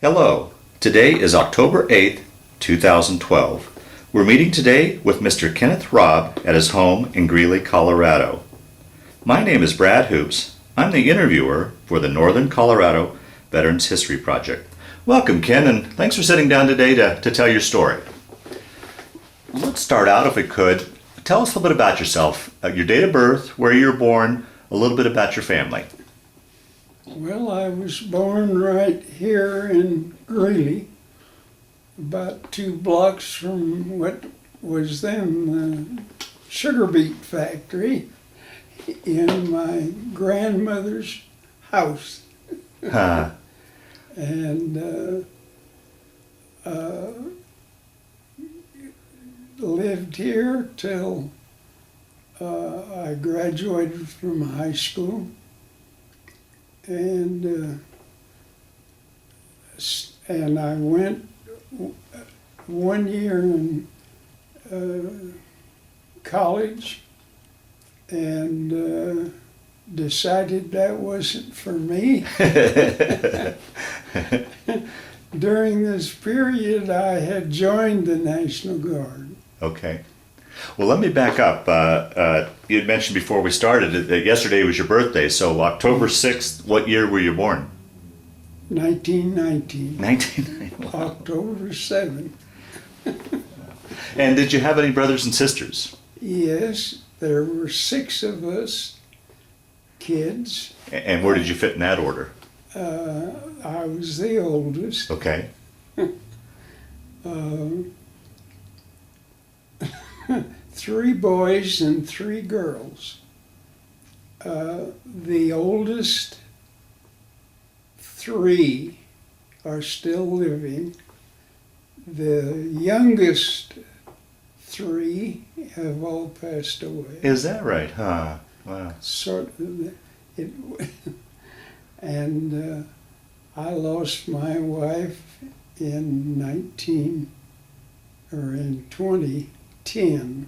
Hello, today is October 8th, 2012. We're meeting today with Mr. Kenneth Robb at his home in Greeley, Colorado. My name is Brad Hoops. I'm the interviewer for the Northern Colorado Veterans History Project. Welcome, Ken, and thanks for sitting down today to tell your story. Let's start out, if we could. Tell us a little bit about yourself, your date of birth, where you were born, a little bit about your family. Well, I was born right here in Greeley, about 2 blocks from what was then the sugar beet factory, in my grandmother's house. Huh. And lived here till I graduated from high school. And I went 1 year in college and decided that wasn't for me. During this period, I had joined the National Guard. Okay. Well, let me back up. You had mentioned before we started that yesterday was your birthday, so October 6th, what year were you born? 1919. 1990. Wow. October 7th. And did you have any brothers and sisters? Yes, there were 6 of us kids. And where did you fit in that order? I was the oldest. Okay. 3 boys and 3 girls. The oldest 3 are still living. The youngest 3 have all passed away. Is that right? Huh. Wow. Sort of. And I lost my wife in 2010.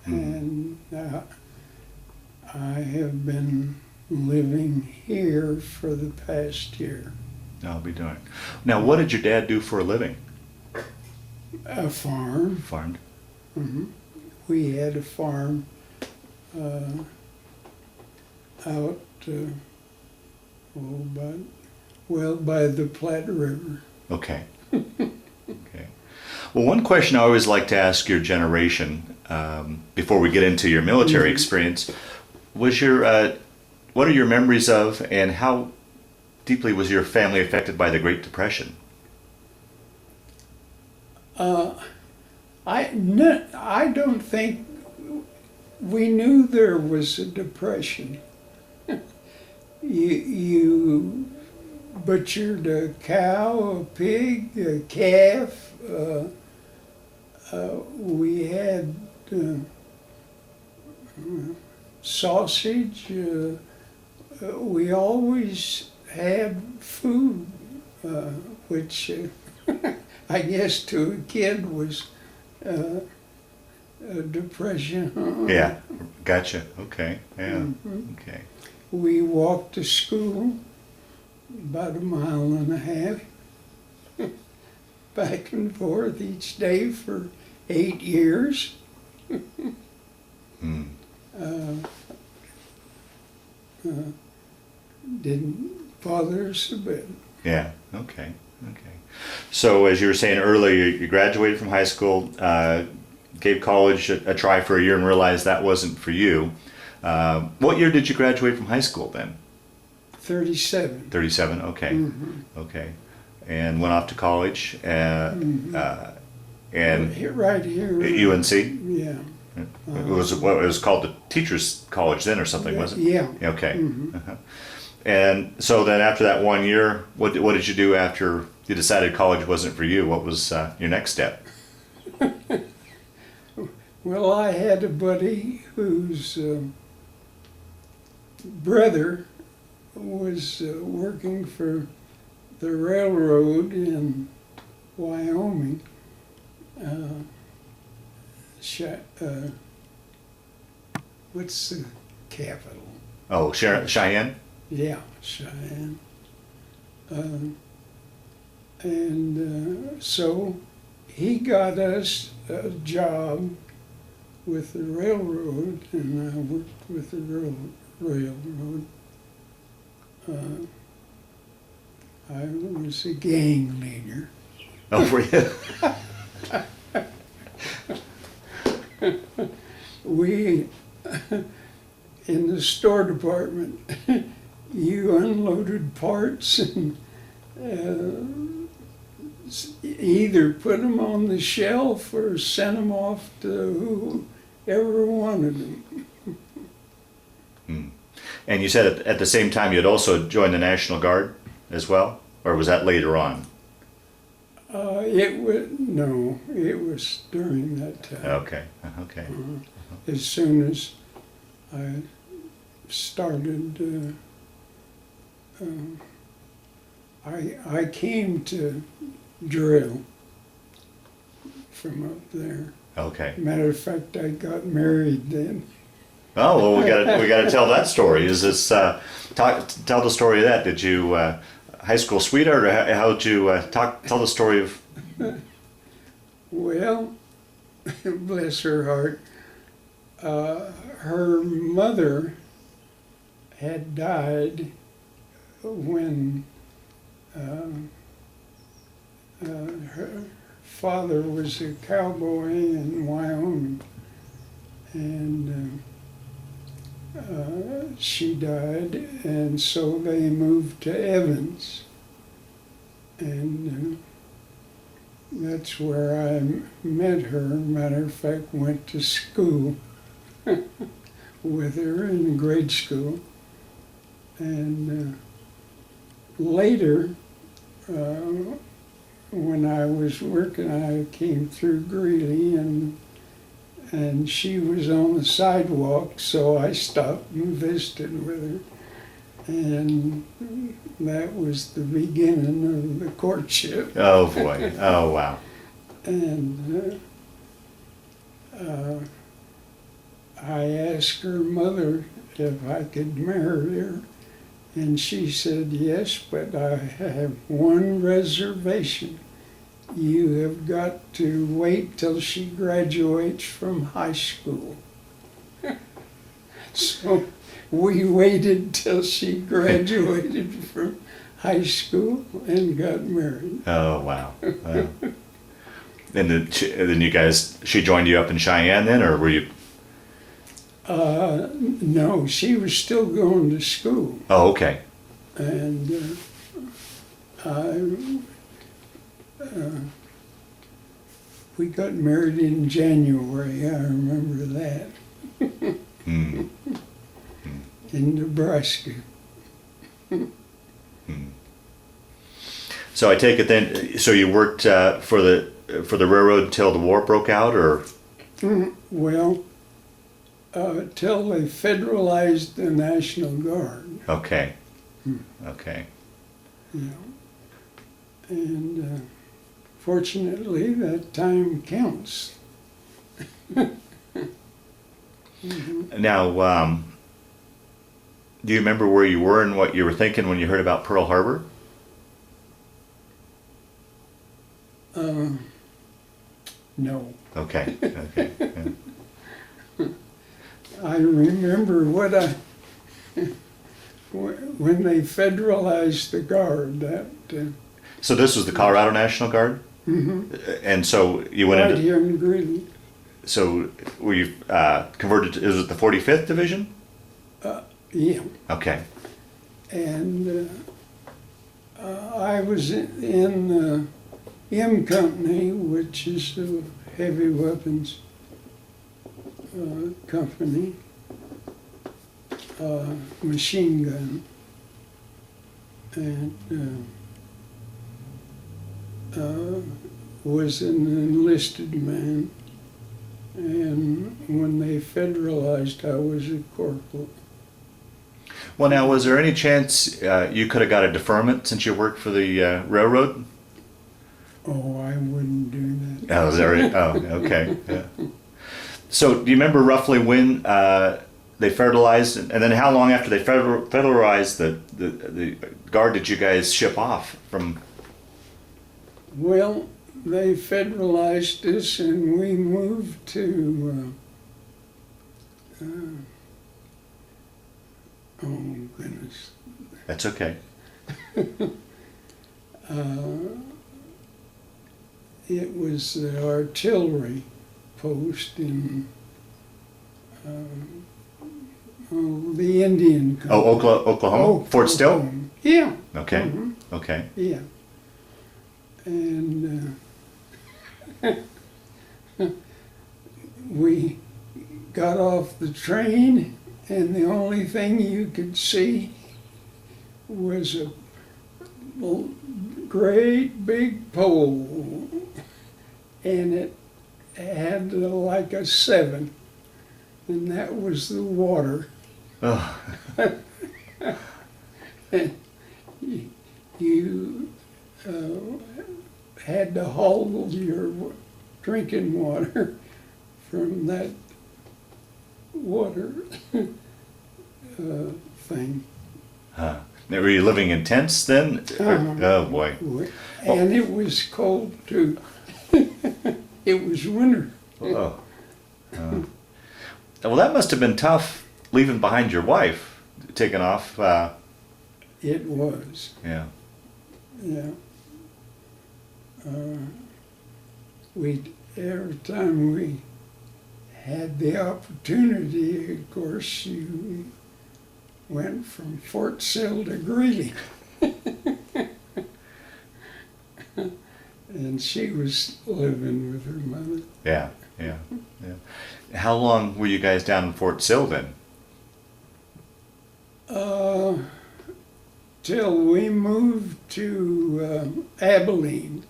And I have been living here for the past year. I'll be doing. Now, what did your dad do for a living? A farm. Farmed. Mm-hmm. We had a farm out by the Platte River. Okay. Okay. Well, one question I always like to ask your generation before we get into your military experience was what are your memories of, and how deeply was your family affected by the Great Depression? I don't think we knew there was a depression. You butchered a cow, a pig, a calf. We had sausage. We always had food, which I guess to a kid was a depression. Yeah, gotcha. Okay, yeah, Mm-hmm. okay. We walked to school about 1.5 miles, back and forth each day for 8 years. Mm. Didn't bother us a bit. Yeah, okay, okay. So as you were saying earlier, you graduated from high school, gave college a try for a year and realized that wasn't for you. What year did you graduate from high school then? 37. 37, okay. Mm-hmm. Okay. And went off to college and Right here. at UNC? Yeah. It was called the Teachers College then or something, was it? Yeah. Okay. Mm-hmm. Uh-huh. And so then after that 1 year, what did you do after you decided college wasn't for you? What was your next step? Well, I had a buddy whose brother was working for the railroad in Wyoming. What's the capital? Oh, Cheyenne? Yeah, Cheyenne. So he got us a job with the railroad, and I worked with the railroad. I was a gang leader. Oh, were you? We, in the store department, you unloaded parts and either put them on the shelf or sent them off to whoever wanted them. And you said at the same time you had also joined the National Guard as well? Or was that later on? It was during that time. Okay, okay. As soon as I started, I came to drill from up there. Okay. Matter of fact, I got married then. Oh, well, we gotta tell that story. Is this, tell the story of that. Did you, high school sweetheart, or how did you, tell the story of? Well, bless her heart, her mother had died when her father was a cowboy in Wyoming, and she died, and so they moved to Evans, and that's where I met her. Matter of fact, went to school with her in grade school, and later, when I was working, I came through Greeley, and she was on the sidewalk, so I stopped and visited with her. And that was the beginning of the courtship. Oh, boy. Oh, wow. And I asked her mother if I could marry her, and she said yes, but I have one reservation. You have got to wait till she graduates from high school. So we waited till she graduated from high school and got married. Oh, wow. Wow. And then she joined you up in Cheyenne then, or were you? No, she was still going to school. Oh, okay. And we got married in January, I remember that, Mm. in Nebraska. So I take it then, so you worked for the railroad until the war broke out, or? Well, till they federalized the National Guard. Okay. Okay. Yeah. And fortunately, that time counts. Now, do you remember where you were and what you were thinking when you heard about Pearl Harbor? No. Okay. Okay. Yeah. I remember when they federalized the Guard, that So this was the Colorado National Guard, and so you went right into. here in Greeley. So were you converted? Is it the 45th Division? Yeah. Okay. And I was in the M Company, which is a heavy weapons company, machine gun, and was an enlisted man. And when they federalized, I was a corporal. Well, now, was there any chance you could have got a deferment since you worked for the railroad? Oh, I wouldn't do that. Oh, is that right? Oh, okay. Yeah. So, do you remember roughly when they federalized, and then how long after they federalized the guard did you guys ship off from? Well, they federalized us and we moved to, oh goodness. That's okay. It was the artillery post in the Indian country. Oh, Oklahoma? Fort Still? Yeah. Okay. Mhm. Okay. Yeah. And we got off the train, and the only thing you could see was a great big pole, and it had like a 7, and that was the water. Oh. And you had to haul your drinking water from that water thing. Now, were you living in tents then? Oh boy. And it was cold too. It was winter. Oh. Well, that must have been tough leaving behind your wife, taking off. It was. Yeah. Yeah. Every time we had the opportunity, of course, you went from Fort Sill to Greeley. And she was living with her mother. Yeah. Yeah. Yeah. How long were you guys down in Fort Sill then? Till we moved to Abilene.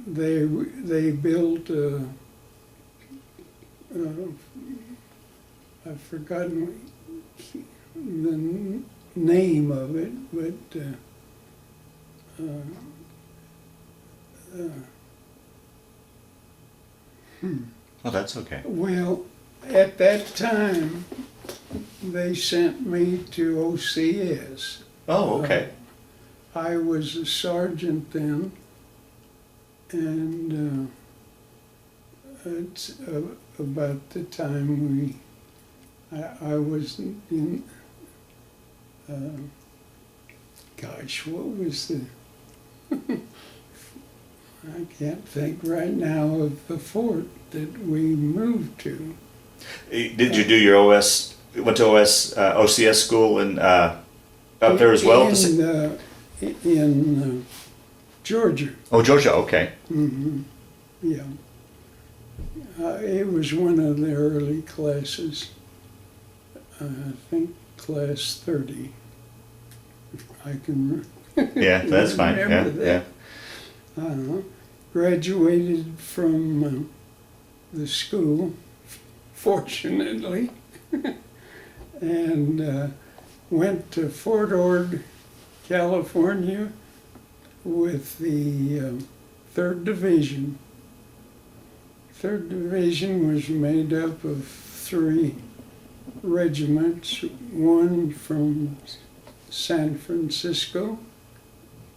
They built I've forgotten the name of it, but Oh, that's okay. well, at that time, they sent me to OCS. Oh, okay. I was a sergeant then, and it's about the time I was in, gosh, what was the, I can't think right now of the fort that we moved to. Did you do your went to OCS school in, up there as well? In Georgia. Oh, Georgia, okay. Mm-hmm. Yeah. It was one of the early classes. I think class 30. If I can Yeah, that's fine. Yeah, remember that. Graduated from the school, fortunately, and went to Fort Ord, California with the 3rd Division. 3rd Division was made up of 3 regiments, one from San Francisco,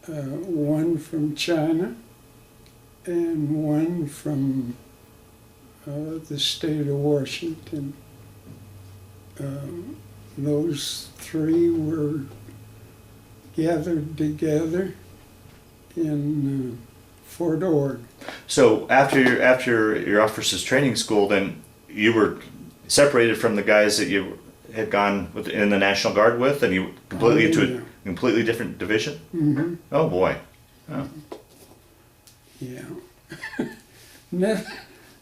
one from China, and one from the state of Washington. Those 3 were gathered together in Fort Ord. So after your officers training school, then you were separated from the guys that you had gone in the National Guard with, and you completely into a completely different division? Mm-hmm. Oh boy. Oh. Yeah.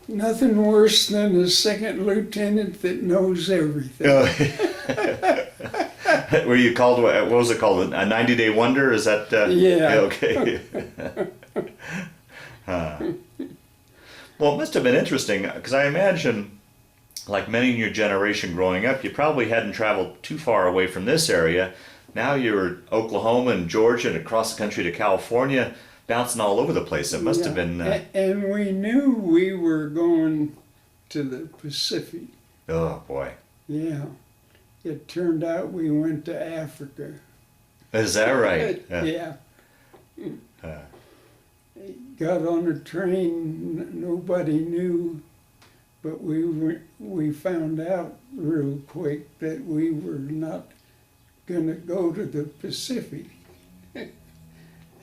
Nothing worse than a second lieutenant that knows everything. Oh. Were you called, what was it called, a 90-day wonder? Is that? Yeah. Okay. Well, it must have been interesting, because I imagine, like many in your generation growing up, you probably hadn't traveled too far away from this area. Now you're Oklahoma and Georgia and across the country to California, bouncing all over the place. It must have been... And we knew we were going to the Pacific. Oh, boy. Yeah. It turned out we went to Africa. Is that right? Yeah. Uh, Got on a train, nobody knew, but we found out real quick that we were not gonna go to the Pacific.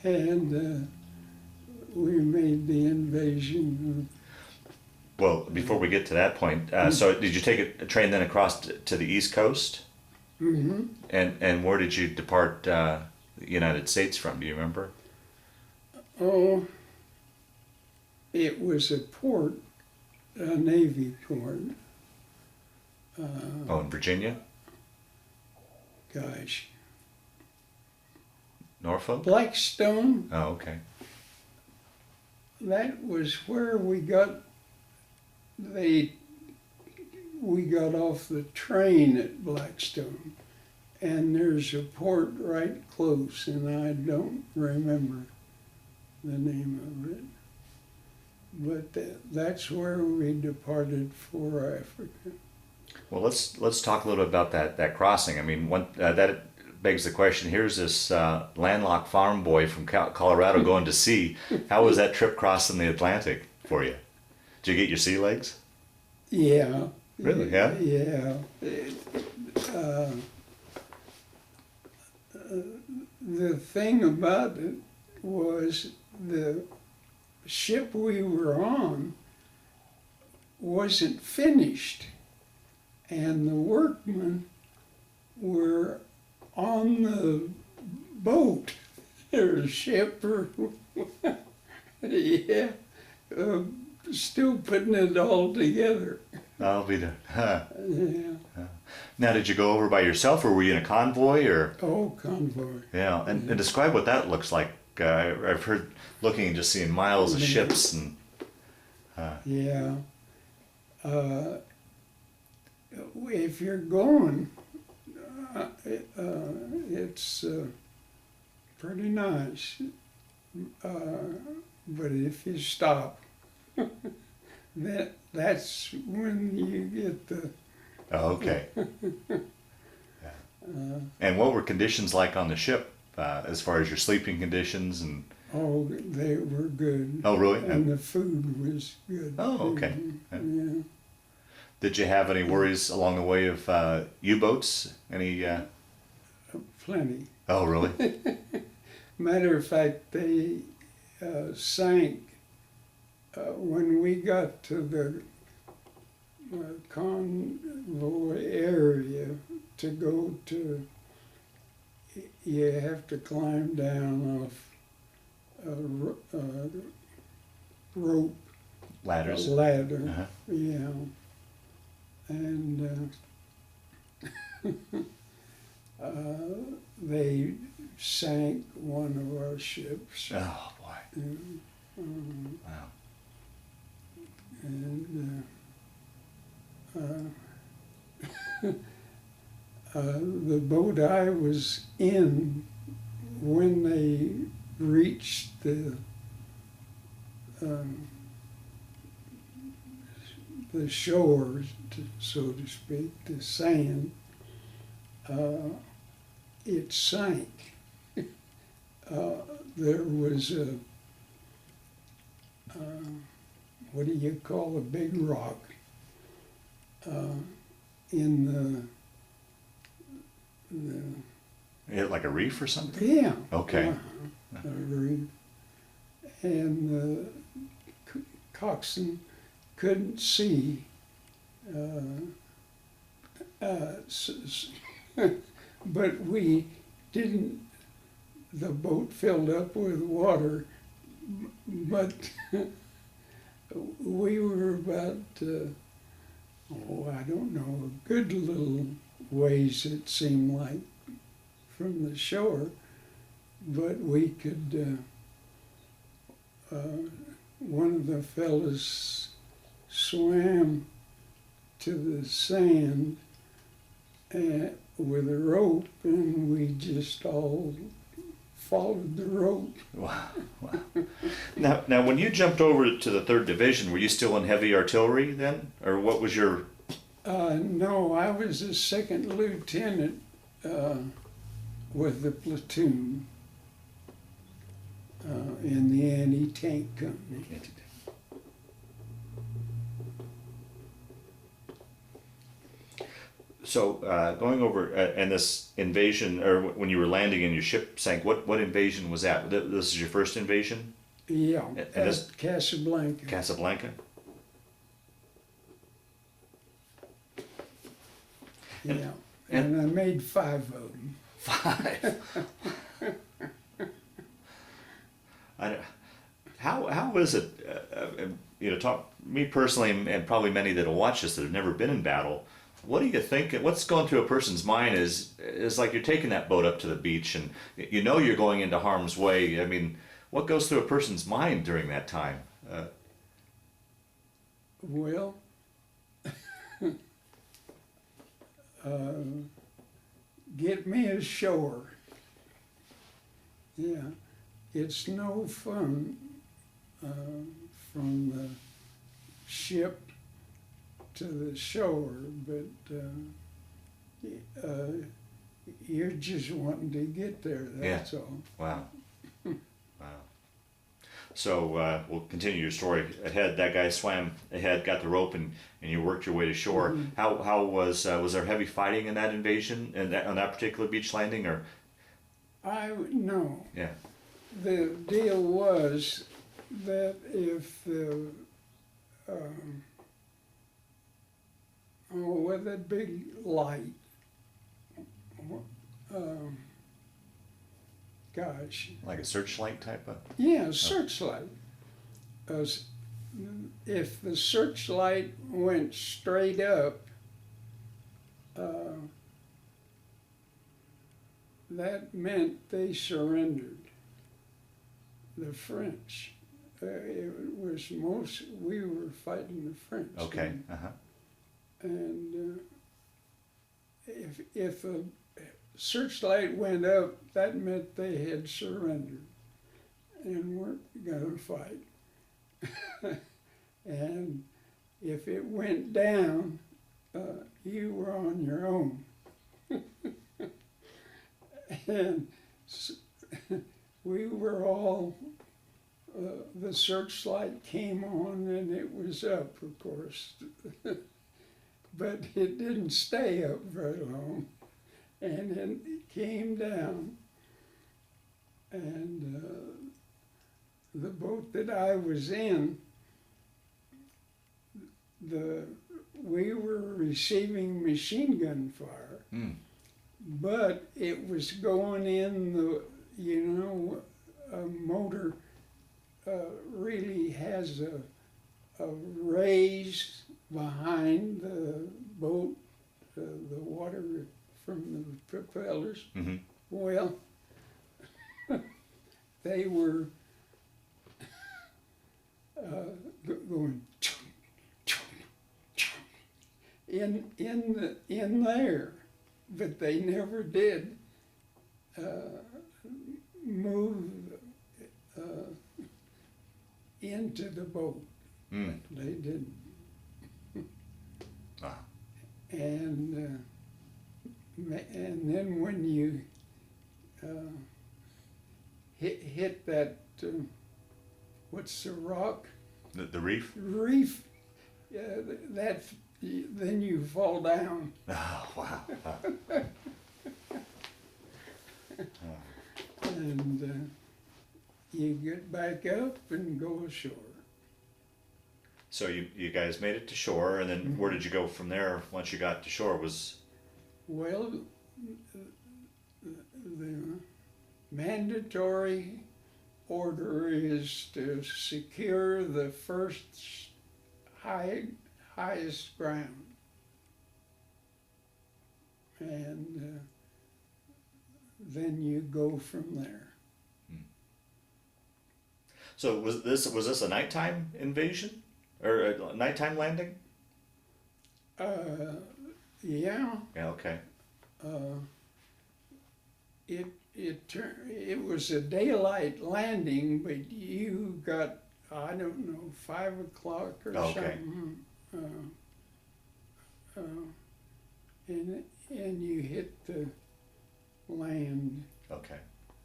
And we made the invasion. well, before we get to that point, so did you take a train then across to the East Coast? Mm-hmm. And where did you depart the United States from? Do you remember? Oh, it was a port, a Navy port. Oh, in Virginia? Gosh. Norfolk? Blackstone, Oh, okay. that was where we got off the train at Blackstone. And there's a port right close, and I don't remember the name of it. But that's where we departed for Africa. Well, let's talk a little bit about that crossing. I mean, that begs the question. Here's this landlocked farm boy from Colorado going to sea. How was that trip crossing the Atlantic for you? Did you get your sea legs? Yeah. Really? Yeah? Yeah. The thing about it was the ship we were on wasn't finished, and the workmen were on the boat or ship or yeah, still putting it all together. I'll be there. Huh. Yeah. Now, did you go over by yourself, or were you in a convoy, or? Oh, convoy. Yeah, and describe what that looks like. I've heard looking and just seeing miles of ships and. Yeah. If you're going, it's pretty nice. But if you stop, that's when you get the. Oh, okay. Yeah. And what were conditions like on the ship, as far as your sleeping conditions and? Oh, they were good. Oh, really? And the food was good. Oh, okay. Yeah. Did you have any worries along the way of U-boats? Any? Plenty. Oh, really? Matter of fact, they sank when we got to the convoy area to go to. You have to climb down off a rope. Ladders. A ladder. Uh-huh. Yeah. And they sank one of our ships. Oh boy! Wow. And the boat I was in, when they reached the shore, so to speak, the sand, it sank. There was a, what do you call a big rock in the Like a reef or something? yeah. Okay. A reef. And the coxswain couldn't see, but we didn't, the boat filled up with water, but we were about, I don't know, a good little ways it seemed like from the shore, but we could, one of the fellas swam to the sand with a rope, and we just all followed the rope. Wow. Wow. Now, when you jumped over to the 3rd Division, were you still in heavy artillery then, or what was your? No, I was a second lieutenant with the platoon in the anti-tank company. So going over and this invasion, or when you were landing and your ship sank, what invasion was that? This is your first invasion? Yeah, And at this- Casablanca. Casablanca? Yeah, and I made 5 of them. 5. How is it, talk me personally, and probably many that'll watch this that have never been in battle, what do you think, what's going through a person's mind is like you're taking that boat up to the beach and you know you're going into harm's way. I mean, what goes through a person's mind during that time? Well, get me ashore. Yeah, it's no fun from the ship to the shore, but you're just wanting to get there, that's all. Wow. Wow. So we'll continue your story ahead. That guy swam ahead, got the rope, and you worked your way to shore. Mhm. How was there heavy fighting in that invasion and on that particular beach landing, or? No. Yeah. The deal was that if the with that big light, gosh, Like a searchlight type of? yeah, searchlight. If the searchlight went straight up, that meant they surrendered. The French. We were fighting the French. Okay. Uh-huh. And if the searchlight went up, that meant they had surrendered and weren't going to fight. And if it went down, you were on your own. And we were all, the searchlight came on and it was up, of course. But it didn't stay up very long. And then it came down. And the boat that I was in, we were receiving machine gun fire. Mm. But it was going in a motor really has a raise behind the boat, the water from the propellers. Mm-hmm. Well, they were going in there, but they never did move into the boat. Mm. They didn't. Ah. And then when you hit that, what's the rock? The reef? Reef. Yeah, then you fall down. Oh, wow. And you get back up and go ashore. So you guys made it to shore, and then where did you go from there once you got to shore? Well, the mandatory order is to secure the first highest ground. And then you go from there. So was this a nighttime invasion or a nighttime landing? Yeah. Yeah. Okay. It was a daylight landing, but you got, I don't know, 5 o'clock or Okay. something. And you hit the land. Okay.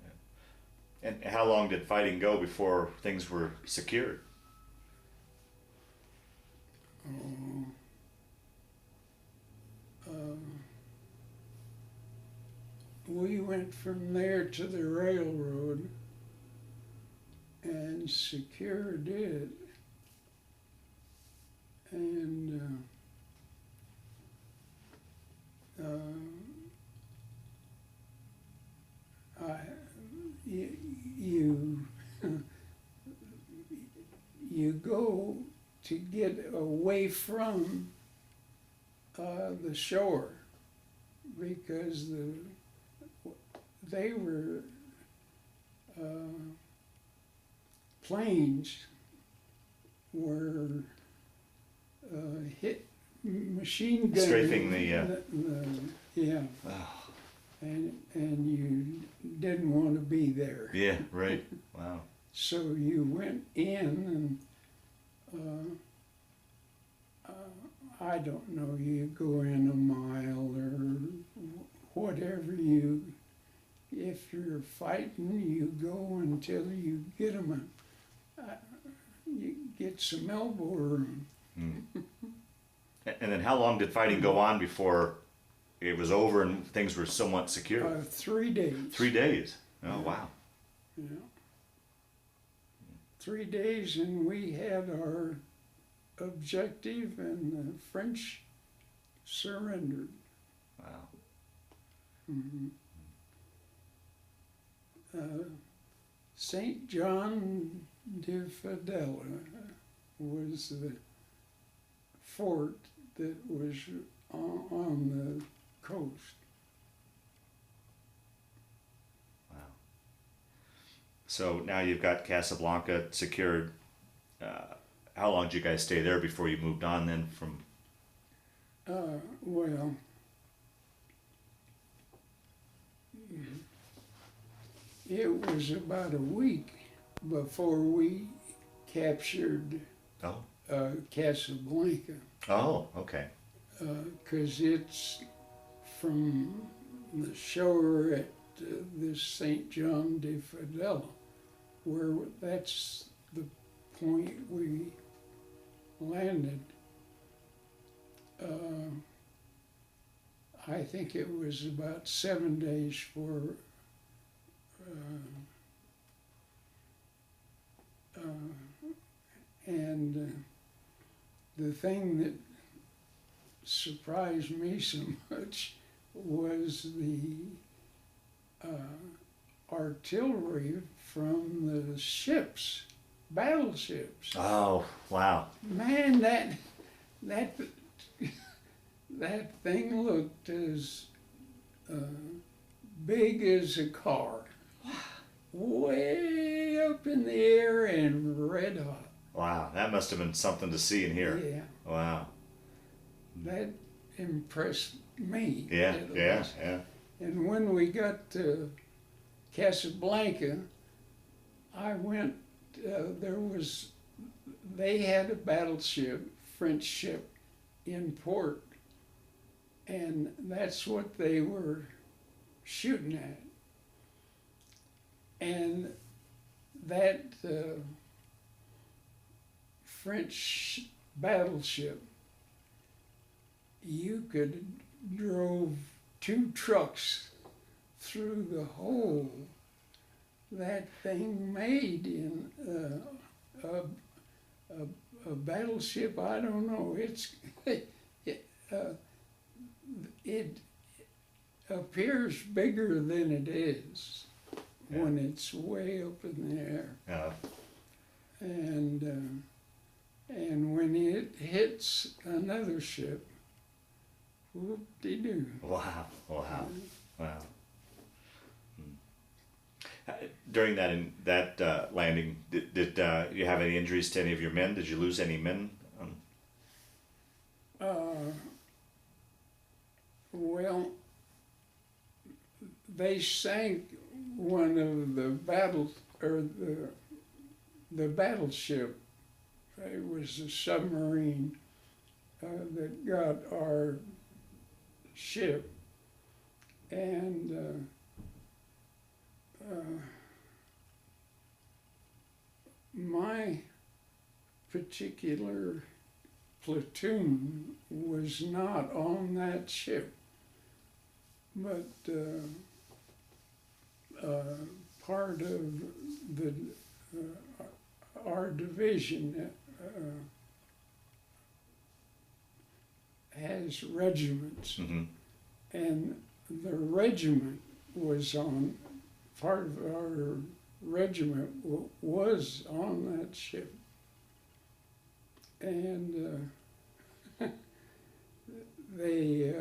Yeah. And how long did fighting go before things were secured? Oh, we went from there to the railroad and secured it. And you you go to get away from the shore because they were planes were hit machine gun Strafing the, yeah, oh, and you didn't want to be there. yeah, right. Wow. So you went in and I don't know, you go in a mile or whatever if you're fighting, you go until you get them you get some elbow room. Mm. And then how long did fighting go on before it was over and things were somewhat secure? 3 days. 3 days. Oh, wow. Yeah. 3 days, and we had our objective, and the French surrendered. Wow. Mm-hmm. St. John de Fadella was the fort that was on the coast. Wow. So now you've got Casablanca secured. How long did you guys stay there before you moved on then from? Well, it was about a week before we captured Oh. Casablanca, Oh, okay. 'cause it's from the shore at this St. John de Fadella, where that's the point we landed. I think it was about 7 days for and the thing that surprised me so much was the artillery from the ships, battleships. Oh, wow. Man, that thing looked as big as a car, way up in the air and red hot. Wow. That must have been something to see and hear. Yeah, Wow. that impressed me. Yeah, at yeah, least. yeah. And when we got to Casablanca, I went, they had a battleship, French ship, in port, and that's what they were shooting at. And that French battleship, you could drove 2 trucks through the hole that thing made in a battleship. I don't know. It appears bigger than it is when it's way up in the air. Yeah. And when it hits another ship, whoop-de-doo. Wow. Wow. Wow. Hmm. During that landing, did you have any injuries to any of your men? Did you lose any men? Well, they sank one of the the battleship. It was a submarine that got our ship, and my particular platoon was not on that ship, but part of our division has regiments, Mm-hmm. and the regiment was on, part of our regiment was on that ship. And they,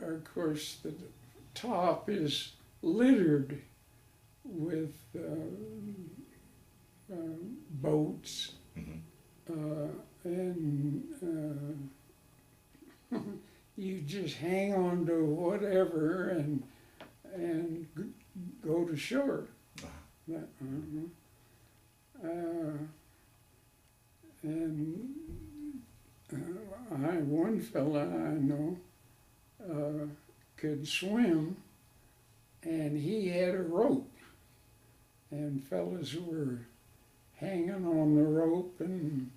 of course, the top is littered with boats, Mm-hmm. and you just hang on to whatever and go to shore. And one fella I know could swim, and he had a rope, and fellas were hanging on the rope and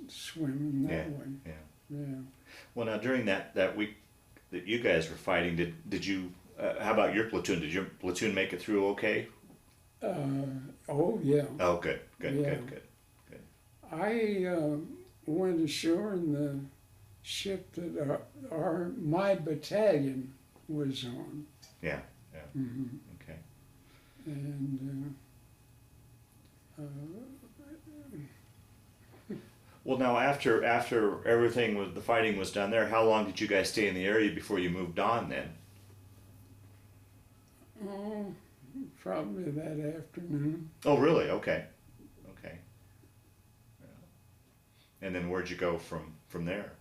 swimming that way. Yeah. Yeah. Well, now during that week that you guys were fighting, did you? How about your platoon? Did your platoon make it through okay? Oh yeah. Oh, good. Yeah. Good. I went ashore in the ship that my battalion was on. Yeah. Mm-hmm. Okay. And Well, now after everything the fighting was done there, how long did you guys stay in the area before you moved on then? oh, probably that afternoon. Oh, really? Okay. Yeah. And then where'd you go from there?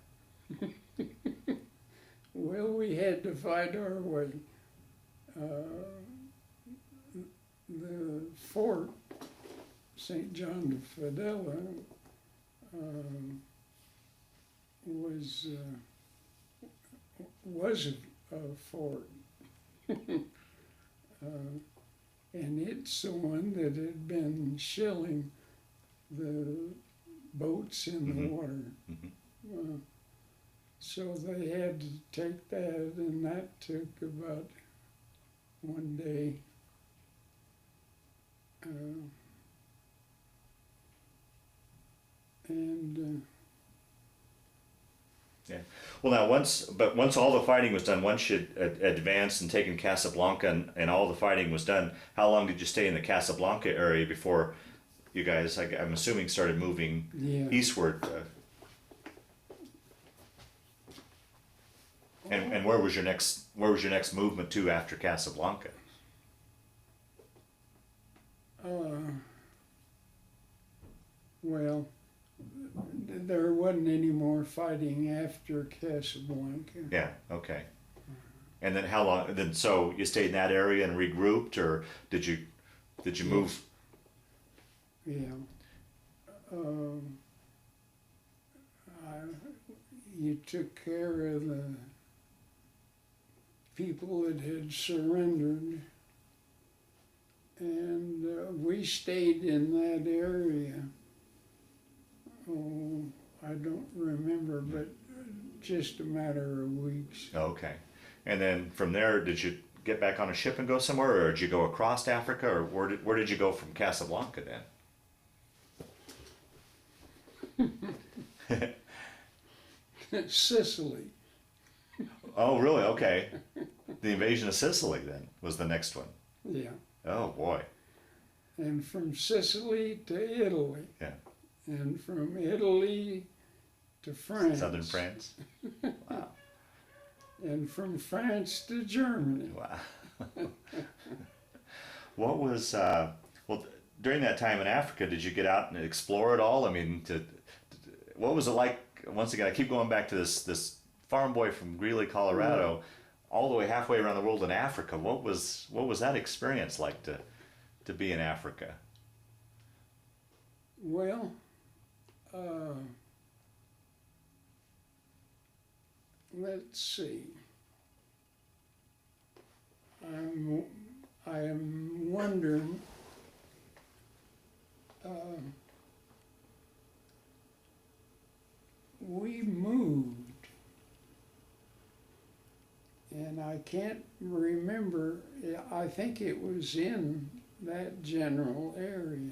Well, we had to fight our way. The fort, St. John de Fadella, was a fort. And it's the one that had been shelling the boats in the water. Mm-hmm. So they had to take that, and that took about one day. Yeah. Well, now once all the fighting was done, once you advanced and taken Casablanca and all the fighting was done, how long did you stay in the Casablanca area before you guys, I'm assuming, started moving eastward? And where was your next movement to after Casablanca? Well, there wasn't any more fighting after Casablanca. Yeah. Okay. And then how long? Then so you stayed in that area and regrouped, or did you move? Yeah. You took care of the people that had surrendered, and we stayed in that area. Oh, I don't remember, but just a matter of weeks. Okay. And then from there, did you get back on a ship and go somewhere, or did you go across Africa, or where did you go from Casablanca then? Sicily. Oh, really? Okay. The invasion of Sicily then was the next one. Yeah. Oh boy. And from Sicily to Italy. Yeah. And from Italy to France. Southern France. Wow. And from France to Germany. Wow. What was well during that time in Africa? Did you get out and explore it all? I mean, what was it like? Once again, I keep going back to this farm boy from Greeley, Colorado, all the way halfway around the world in Africa. What was that experience like to be in Africa? Well, let's see. I am wondering, we moved, and I can't remember, I think it was in that general area,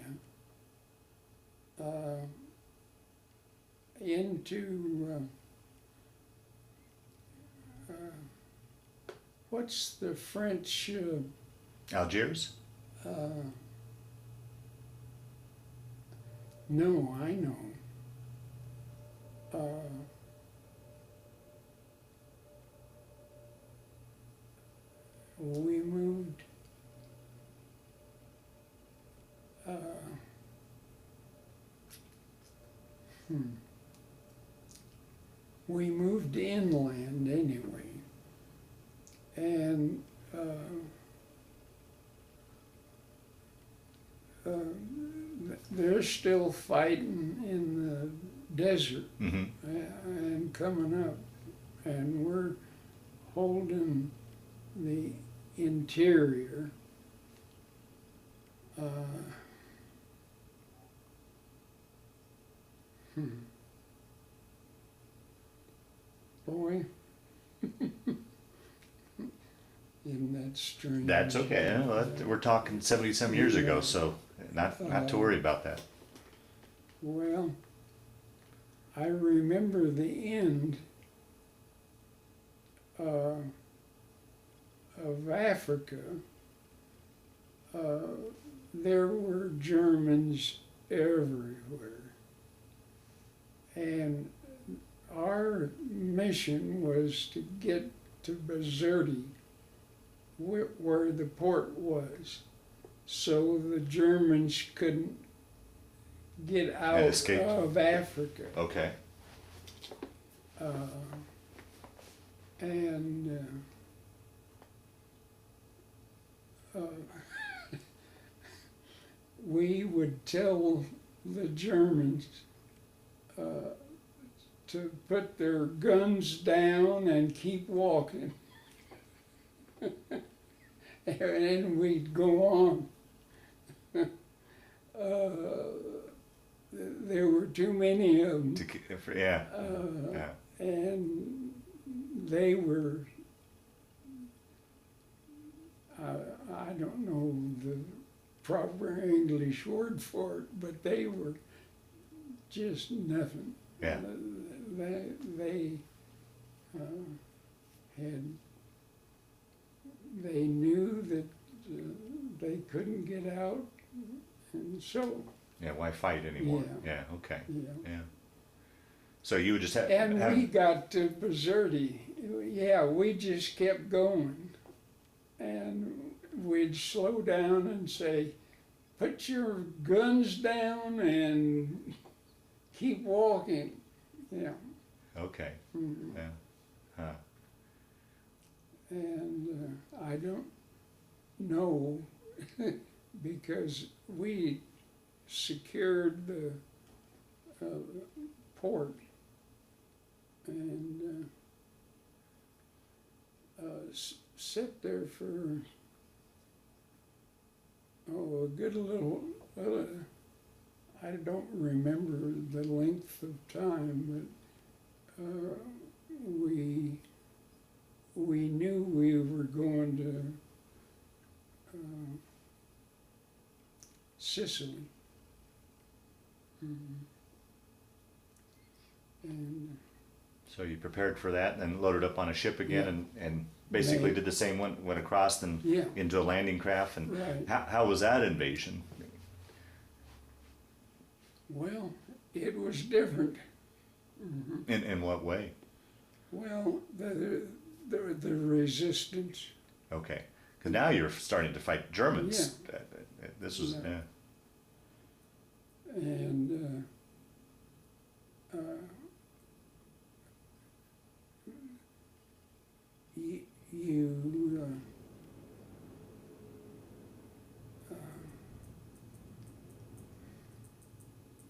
into, what's the French, Algiers? no, I know. We moved, we moved inland anyway, and they're still fighting in the desert and coming up, and we're holding the interior. Boy, isn't that strange? That's okay. You know, we're talking 70-some years ago, so not to worry about that. Well, I remember the end of Africa. There were Germans everywhere. And our mission was to get to Bizerte, where the port was, so the Germans couldn't get out of Africa. Okay. And we would tell the Germans to put their guns down and keep walking. And we'd go on. There were too many of them. And they were, I don't know the proper English word for it, but they were just nothing. Yeah. They knew that they couldn't get out, and so. Yeah, why fight anymore? Yeah. Okay. Yeah. So you would just have. And we got to Bizerte. Yeah, we just kept going, and we'd slow down and say, "Put your guns down and keep walking." Yeah. Okay. Mm-hmm. Yeah. Huh. And I don't know because we secured the port and sit there for a good little. I don't remember the length of time, but we knew we were going to Sicily. Mm-hmm. And so you prepared for that and then loaded up on a ship again and basically did the same one, went across and into a landing craft. And right. How was that invasion? Well, it was different. Mm-hmm. In what way? Well, the resistance. Okay, because now you're starting to fight Germans. Yeah. This was And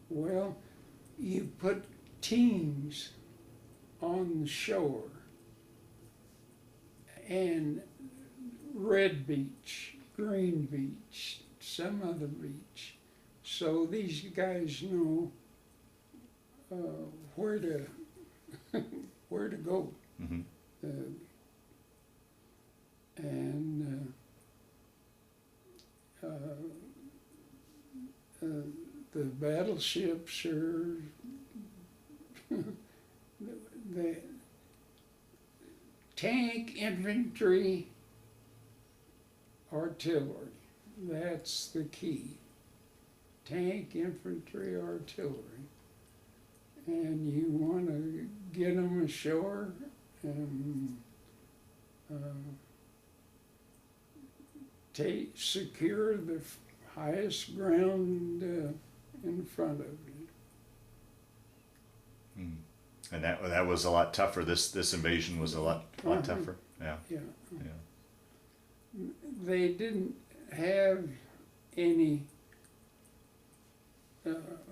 well, you put teams on the shore and Red Beach, Green Beach, some other beach. So these guys know where to where to go. Mm-hmm. And the battleships are the tank, infantry, artillery. That's the key. Tank, infantry, artillery. And you want to get them ashore and secure the highest ground in front of you. Mm. And that was a lot tougher. This invasion was a lot tougher. Yeah. Yeah. Yeah. They didn't have any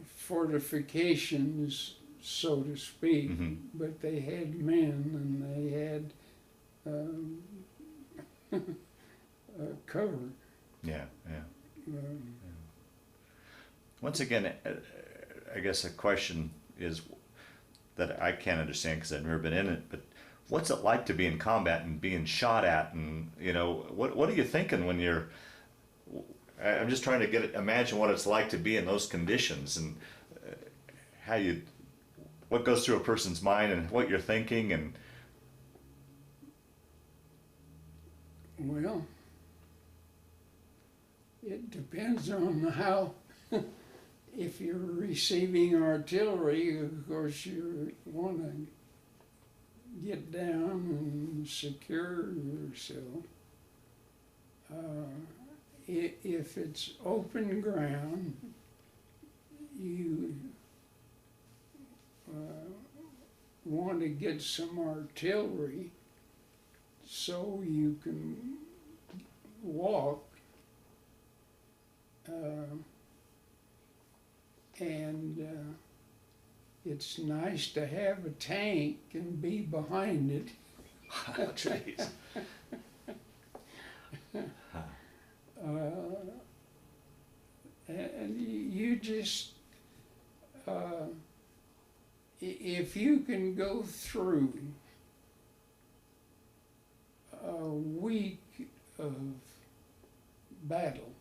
fortifications, so to speak, Mm-hmm. but they had men and they had cover. Yeah. Yeah. Um, Once again, I guess a question is that I can't understand because I've never been in it, but what's it like to be in combat and being shot at, and what are you thinking when you're? I'm just trying to imagine what it's like to be in those conditions and what goes through a person's mind and what you're thinking and. Well, it depends on how. If you're receiving artillery, of course you want to get down and secure yourself. If it's open ground, you want to get some artillery so you can walk. And it's nice to have a tank and be behind it. Jeez. And you just, if you can go through a week of battle,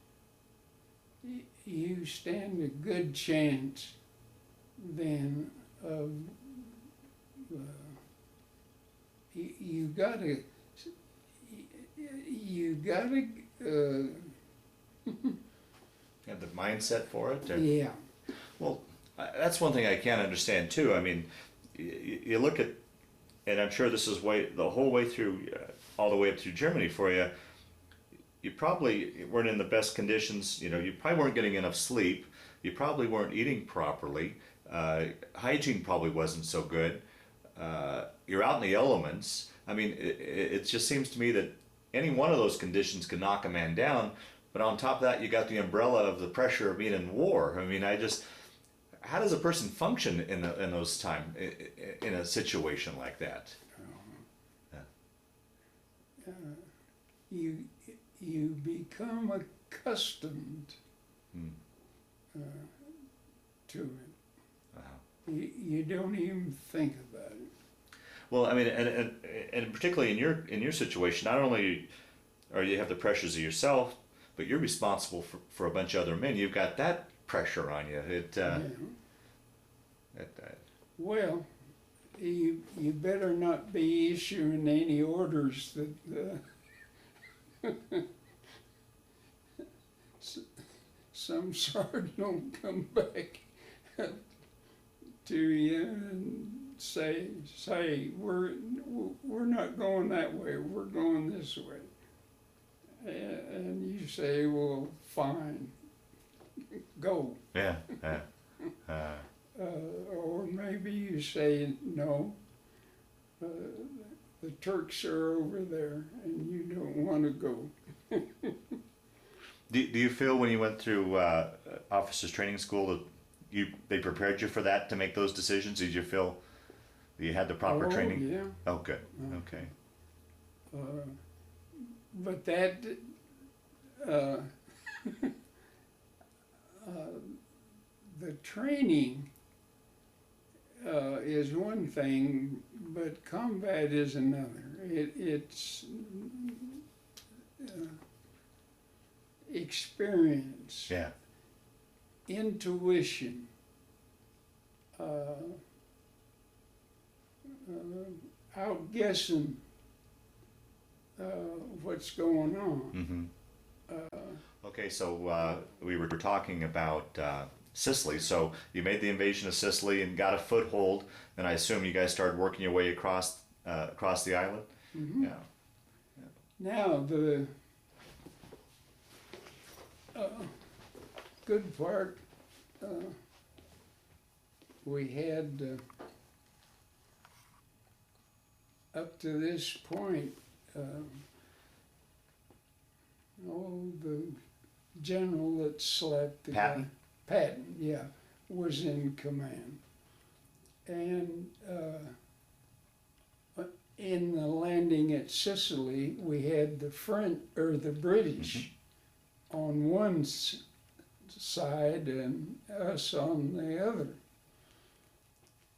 you stand a good chance then of you gotta Have the mindset for it? Or? yeah. Well, that's one thing I can't understand too. I mean, you look at, and I'm sure this is the whole way through, all the way up through Germany for you. You probably weren't in the best conditions. You probably weren't getting enough sleep. You probably weren't eating properly. Hygiene probably wasn't so good. You're out in the elements. I mean, it just seems to me that any one of those conditions can knock a man down. But on top of that, you got the umbrella of the pressure of being in war. I mean, how does a person function in those times, in a situation like that? You become accustomed to it. Uh-huh. You don't even think about it. Well, I mean, and particularly in your situation, not only are you have the pressures of yourself, but you're responsible for a bunch of other men. You've got that pressure on you. Well, you better not be issuing any orders that some sergeant will come back to you and say we're not going that way, we're going this way, and you say, well, fine, go. Yeah. Or maybe you say, no, the Turks are over there and you don't want to go. Do you feel when you went through officers training school that they prepared you for that, to make those decisions? Did you feel that you had the proper training? Yeah. Oh, good. Okay. But that, uh, the training is one thing, but combat is another. It's experience, Yeah. intuition, outguessing what's going on. Mm-hmm. Okay, so we were talking about Sicily. So you made the invasion of Sicily and got a foothold, and I assume you guys started working your way across the island. Mhm. Yeah. Now, the good part, we had up to this point, the general that slept, the Patton? guy, Patton, yeah, was in command. And in the landing at Sicily, we had the British on one side and us on the other.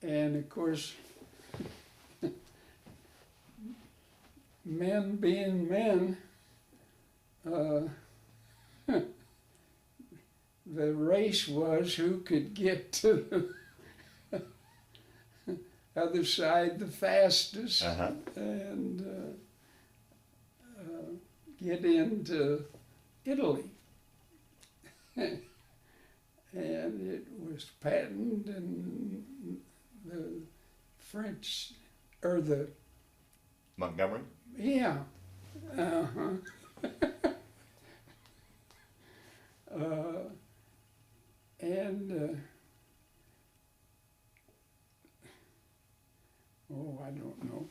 And of course, men being men, the race was who could get to the other side the fastest and get into Italy. And it was Patton and the French, or the... Montgomery? Yeah. I don't know.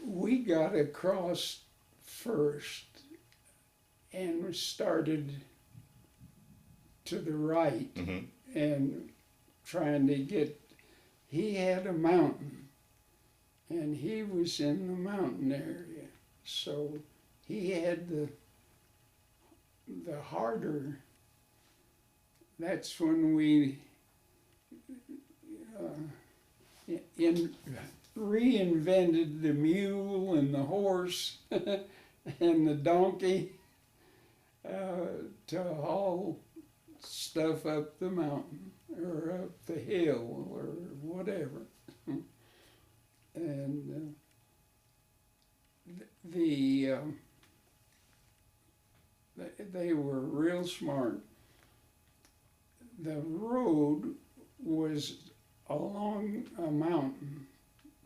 We got across first and started to the right and trying to get... He had a mountain, and he was in the mountain area, so he had the harder... That's when we reinvented the mule and the horse and the donkey to haul stuff up the mountain or up the hill or whatever. And they were real smart. The road was along a mountain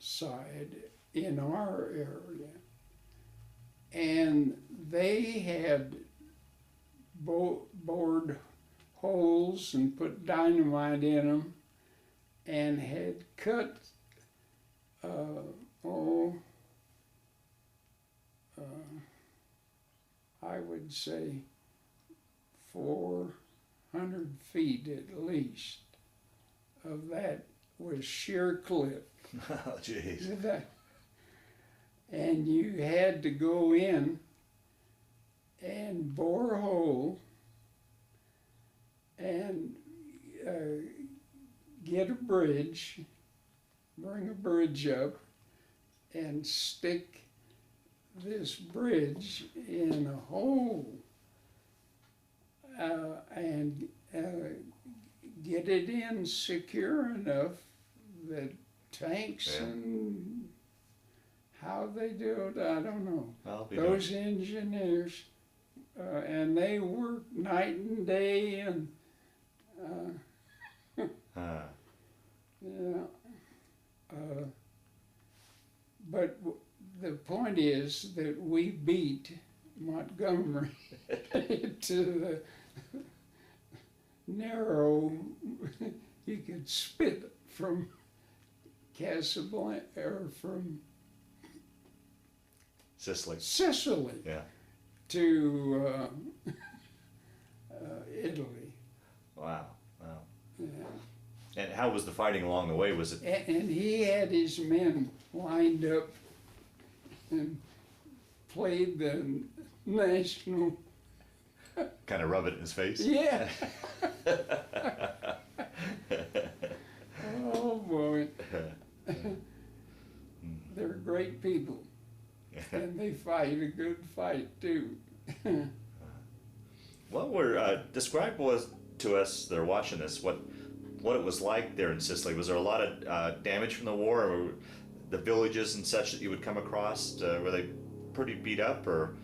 side in our area, and they had bored holes and put dynamite in them and had cut I would say 400 feet at least of that was sheer cliff. Oh, jeez. And you had to go in and bore a hole and get a bridge, bring a bridge up, and stick this bridge in a hole and get it in secure enough that tanks and how they do it, I don't know. Those engineers, and they work night and day, and but the point is that we beat Montgomery to the narrow, you could spit from Casablanca, or from Sicily Yeah. to Italy. Wow. Yeah. And how was the fighting along the way? Was it? And he had his men lined up, and played the national. Kind of rub it in his face? Yeah. Oh boy. They're great people. And they fight a good fight too. What were describe to us that are watching this what it was like there in Sicily? Was there a lot of damage from the war, or the villages and such that you would come across? Were they pretty beat up, or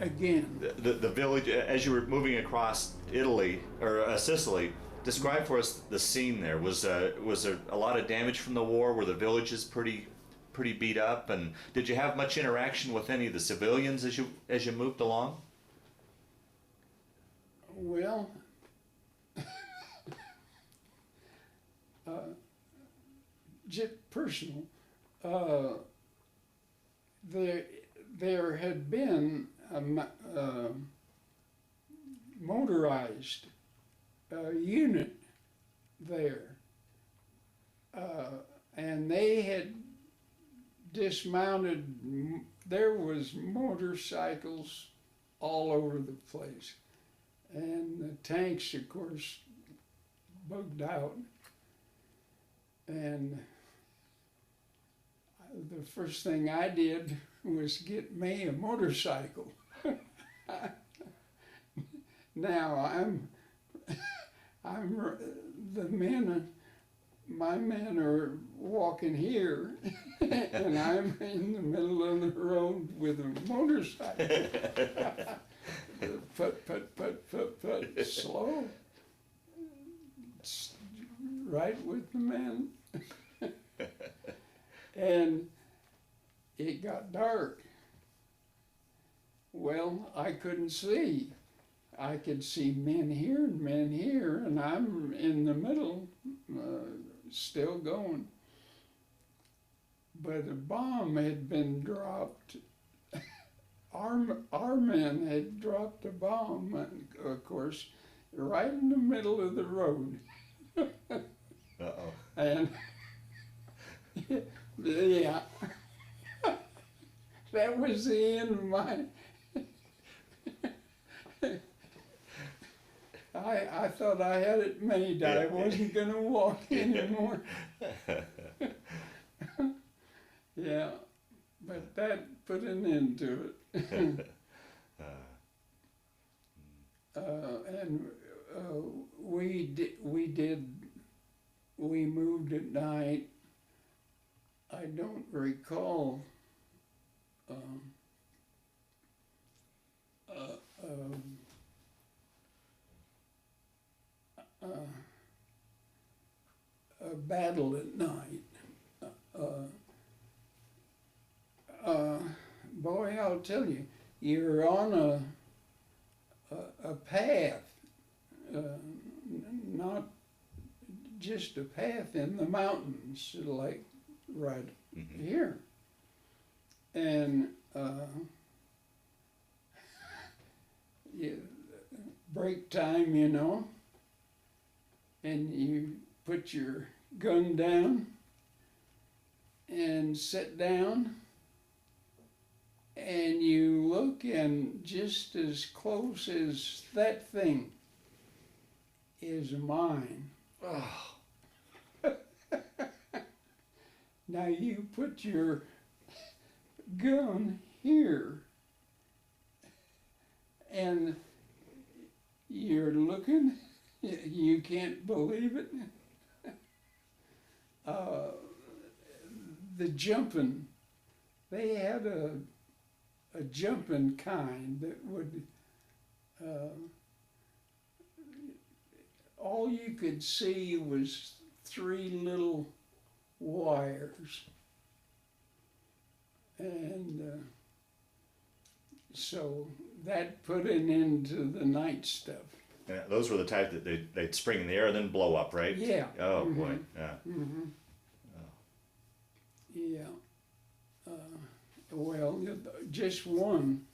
Again, the village as you were moving across Italy or Sicily? Describe for us the scene there. Was there a lot of damage from the war? Were the villages pretty beat up, and did you have much interaction with any of the civilians as you moved along? well, just personal. There had been a motorized unit there, and they had dismounted. There was motorcycles all over the place, and the tanks, of course, bugged out. And the first thing I did was get me a motorcycle. Now my men are walking here, and I'm in the middle of the road with a motorcycle. Put, slow. Right with the men. And it got dark. Well, I couldn't see. I could see men here and men here, and I'm in the middle, still going. But a bomb had been dropped. Our men had dropped a bomb, of course, right in the middle of the road. Uh-oh. And yeah, that was the end of my. I thought I had it made. I wasn't going to walk anymore. Yeah, but that put an end to it. We moved at night. I don't recall a battle at night. Boy, I'll tell you, you're on a path, not just a path in the mountains, like right here. And break time, and you put your gun down and sit down, and you look, and just as close as that thing is mine. Oh. Now you put your gun here, and you're looking, you can't believe it. The jumping, they had a jumping kind that would, all you could see was 3 little wires. And so that put an end to the night stuff. And those were the type that they'd spring in the air and then blow up, right? Yeah. Oh, boy, yeah. Mm-hmm. Yeah. Well, just one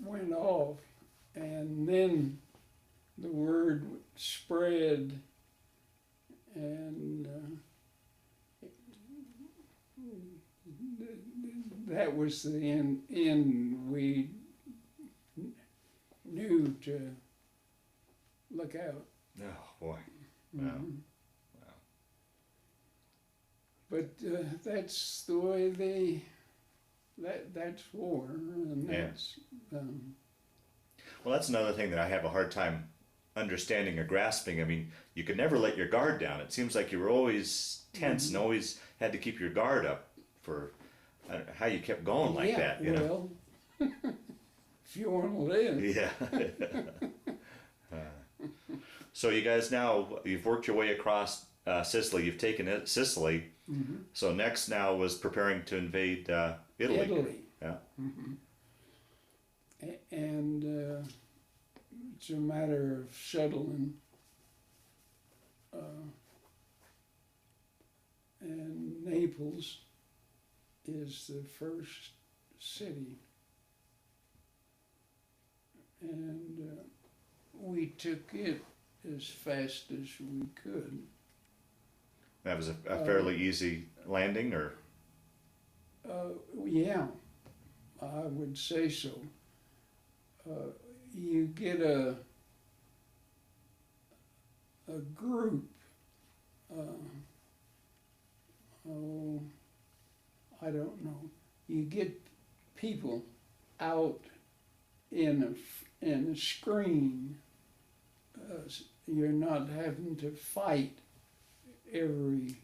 went off, and then the word spread, and that was the end we knew to look out. Oh, boy. Wow. Mhm. Wow. But that's the way that's war, and Yeah. that's Well, that's another thing that I have a hard time understanding or grasping. I mean, you could never let your guard down. It seems like you were always tense and always had to keep your guard up for I don't know how you kept going like yeah, that, you know? well, if you want to live. Yeah. So you guys now, you've worked your way across Sicily. You've taken it, Sicily. Mhm. So next now was preparing to invade Italy. Italy. Yeah. And it's a matter of shuttling. And Naples is the first city. And we took it as fast as we could. That was a fairly easy landing, or? Yeah, I would say so. You get a group, I don't know. You get people out in a screen. You're not having to fight every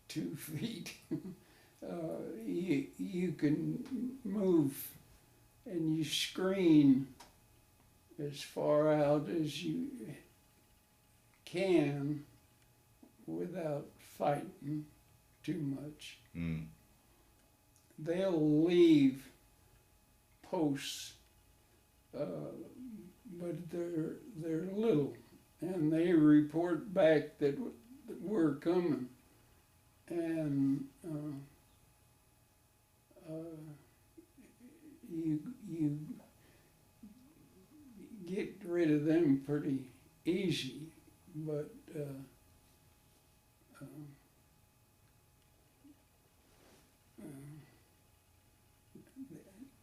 2 feet. You can move and you screen as far out as you can without fighting too much. Mm. They'll leave posts, but they're little, and they report back that we're coming, and you get rid of them pretty easy, but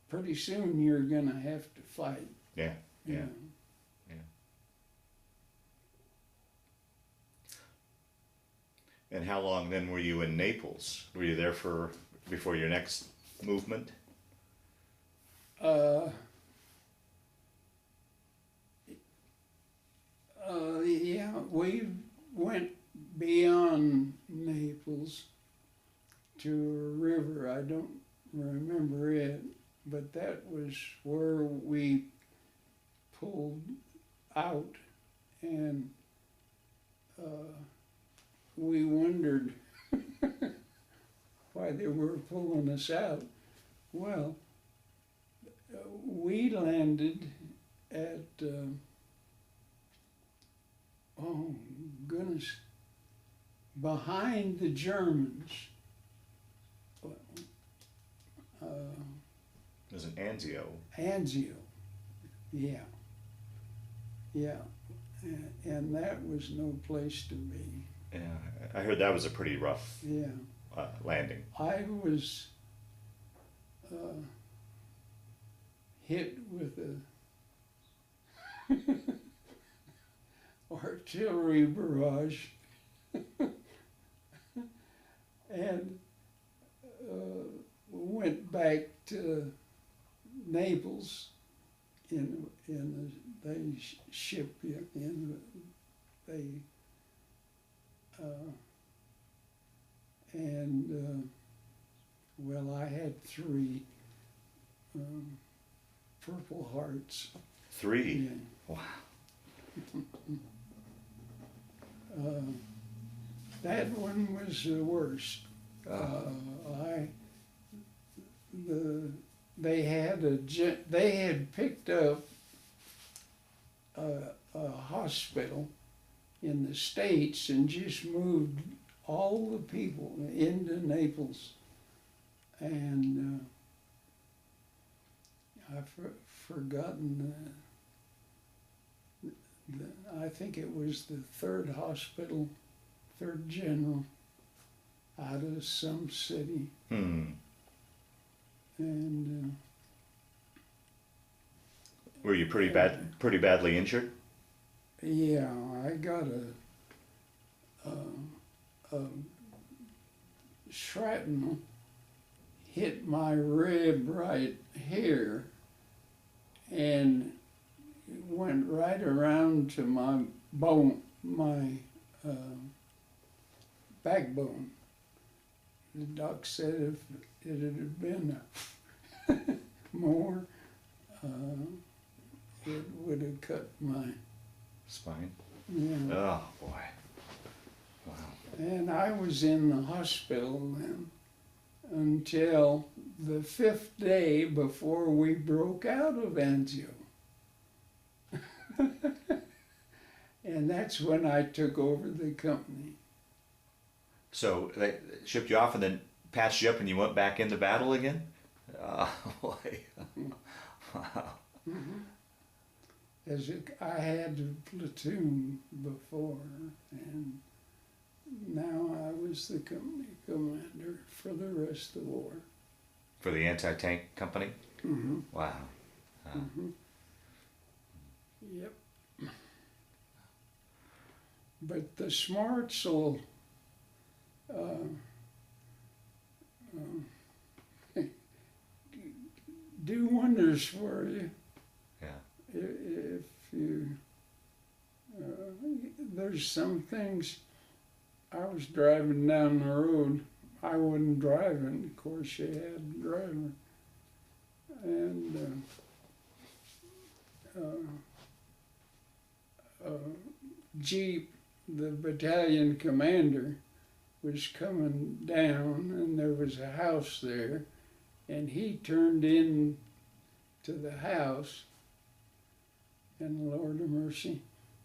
pretty soon you're gonna have to fight. Yeah, you yeah, know. yeah. And how long then were you in Naples? Were you there for before your next movement? Yeah, we went beyond Naples to a river. I don't remember it, but that was where we pulled out, and we wondered why they were pulling us out. Well, we landed at oh goodness, behind the Germans. It was in Anzio. Anzio, yeah, yeah, and that was no place to be. Yeah, I heard that was a pretty rough Yeah, landing. I was hit with a artillery barrage, and went back to Naples. They ship you in. They well, I had 3 Purple Hearts. 3. Yeah. Wow. That one was the worst. They had picked up a hospital in the States and just moved all the people into Naples, and I've forgotten I think it was the 3rd hospital, 3rd General. out of some city, Hmm. and Were you pretty badly injured? yeah, I got a shrapnel hit my rib right here, and it went right around to my bone, my backbone. The doc said if it had been more, it would have cut my, Spine? yeah. Oh, boy. Wow. And I was in the hospital then until the 5th day before we broke out of Anzio. And that's when I took over the company. So they shipped you off and then patched you up and you went back into battle again? Oh, boy. Wow. I had a platoon before, and now I was the company commander for the rest of the war. For the anti-tank company? Mm-hmm. Wow. Mm-hmm. Yep. But the smarts will do wonders for you. Yeah. If you, there's some things, I was driving down the road, I wasn't driving, of course you had a driver, and Jeep, the battalion commander, was coming down, and there was a house there, and he turned in to the house, and Lord of mercy,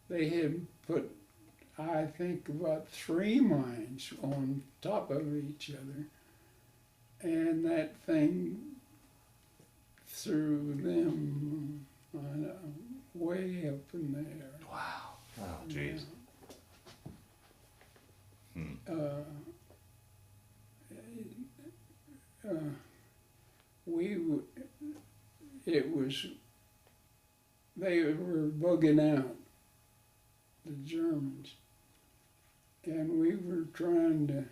they had put, I think, about 3 mines on top of each other, and that thing threw them way up in the air. Wow. Oh, jeez. Hmm. They were bugging out, the Germans, and we were trying to,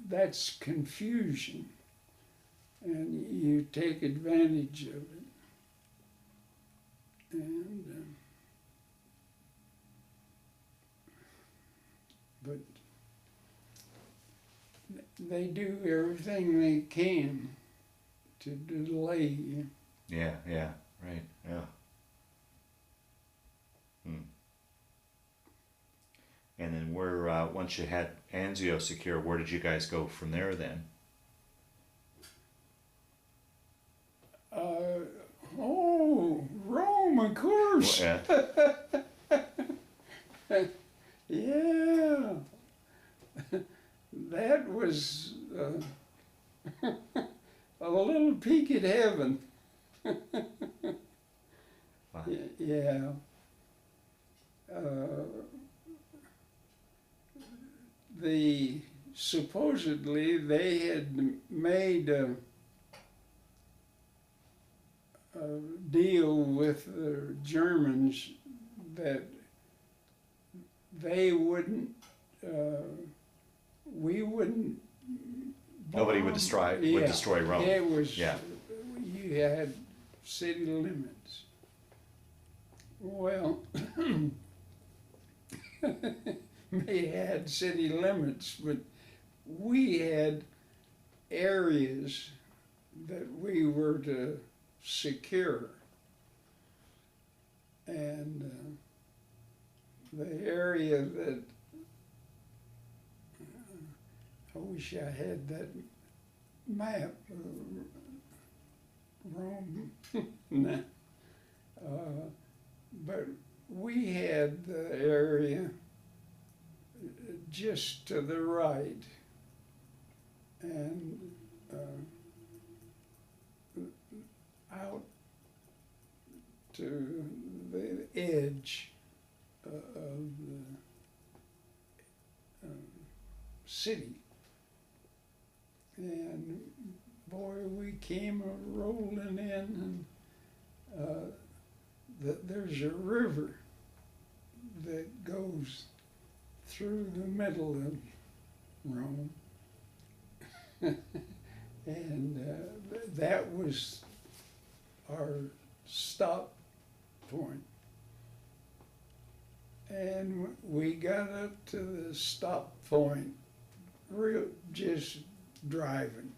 that's confusion, and you take advantage of it. And but they do everything they can to delay you. Yeah, yeah, right, yeah. Hmm. And then once you had Anzio secure, where did you guys go from there then? Rome, of course. Well, Yeah. That was a little peek at heaven. Wow. Yeah. Supposedly they had made a deal with the Germans that they wouldn't, we wouldn't. Nobody would destroy Rome. It was, Yeah. you had city limits. Well, they had city limits, but we had areas that we were to secure. And the area that, I wish I had that map, Rome, nah. But we had the area just to the right, and out to the edge of the city. And boy, we came rolling in, and there's a river that goes through the middle of Rome. And that was our stop point. And we got up to the stop point, just driving.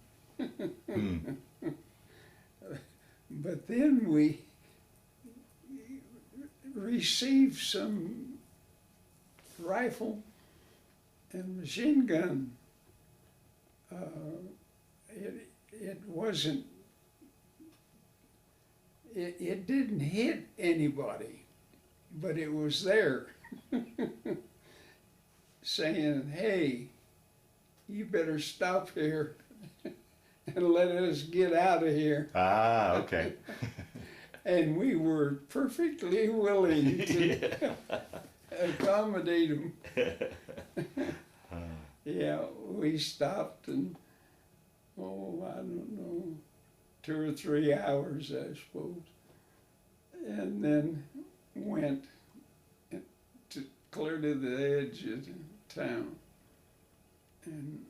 But then we received some rifle and machine gun. It wasn't, it didn't hit anybody, but it was there saying, hey, you better stop here and let us get out of here. Ah, okay. And we were perfectly willing to accommodate them. Yeah, we stopped and, I don't know, 2 or 3 hours, I suppose. And then went clear to the edge of the town. And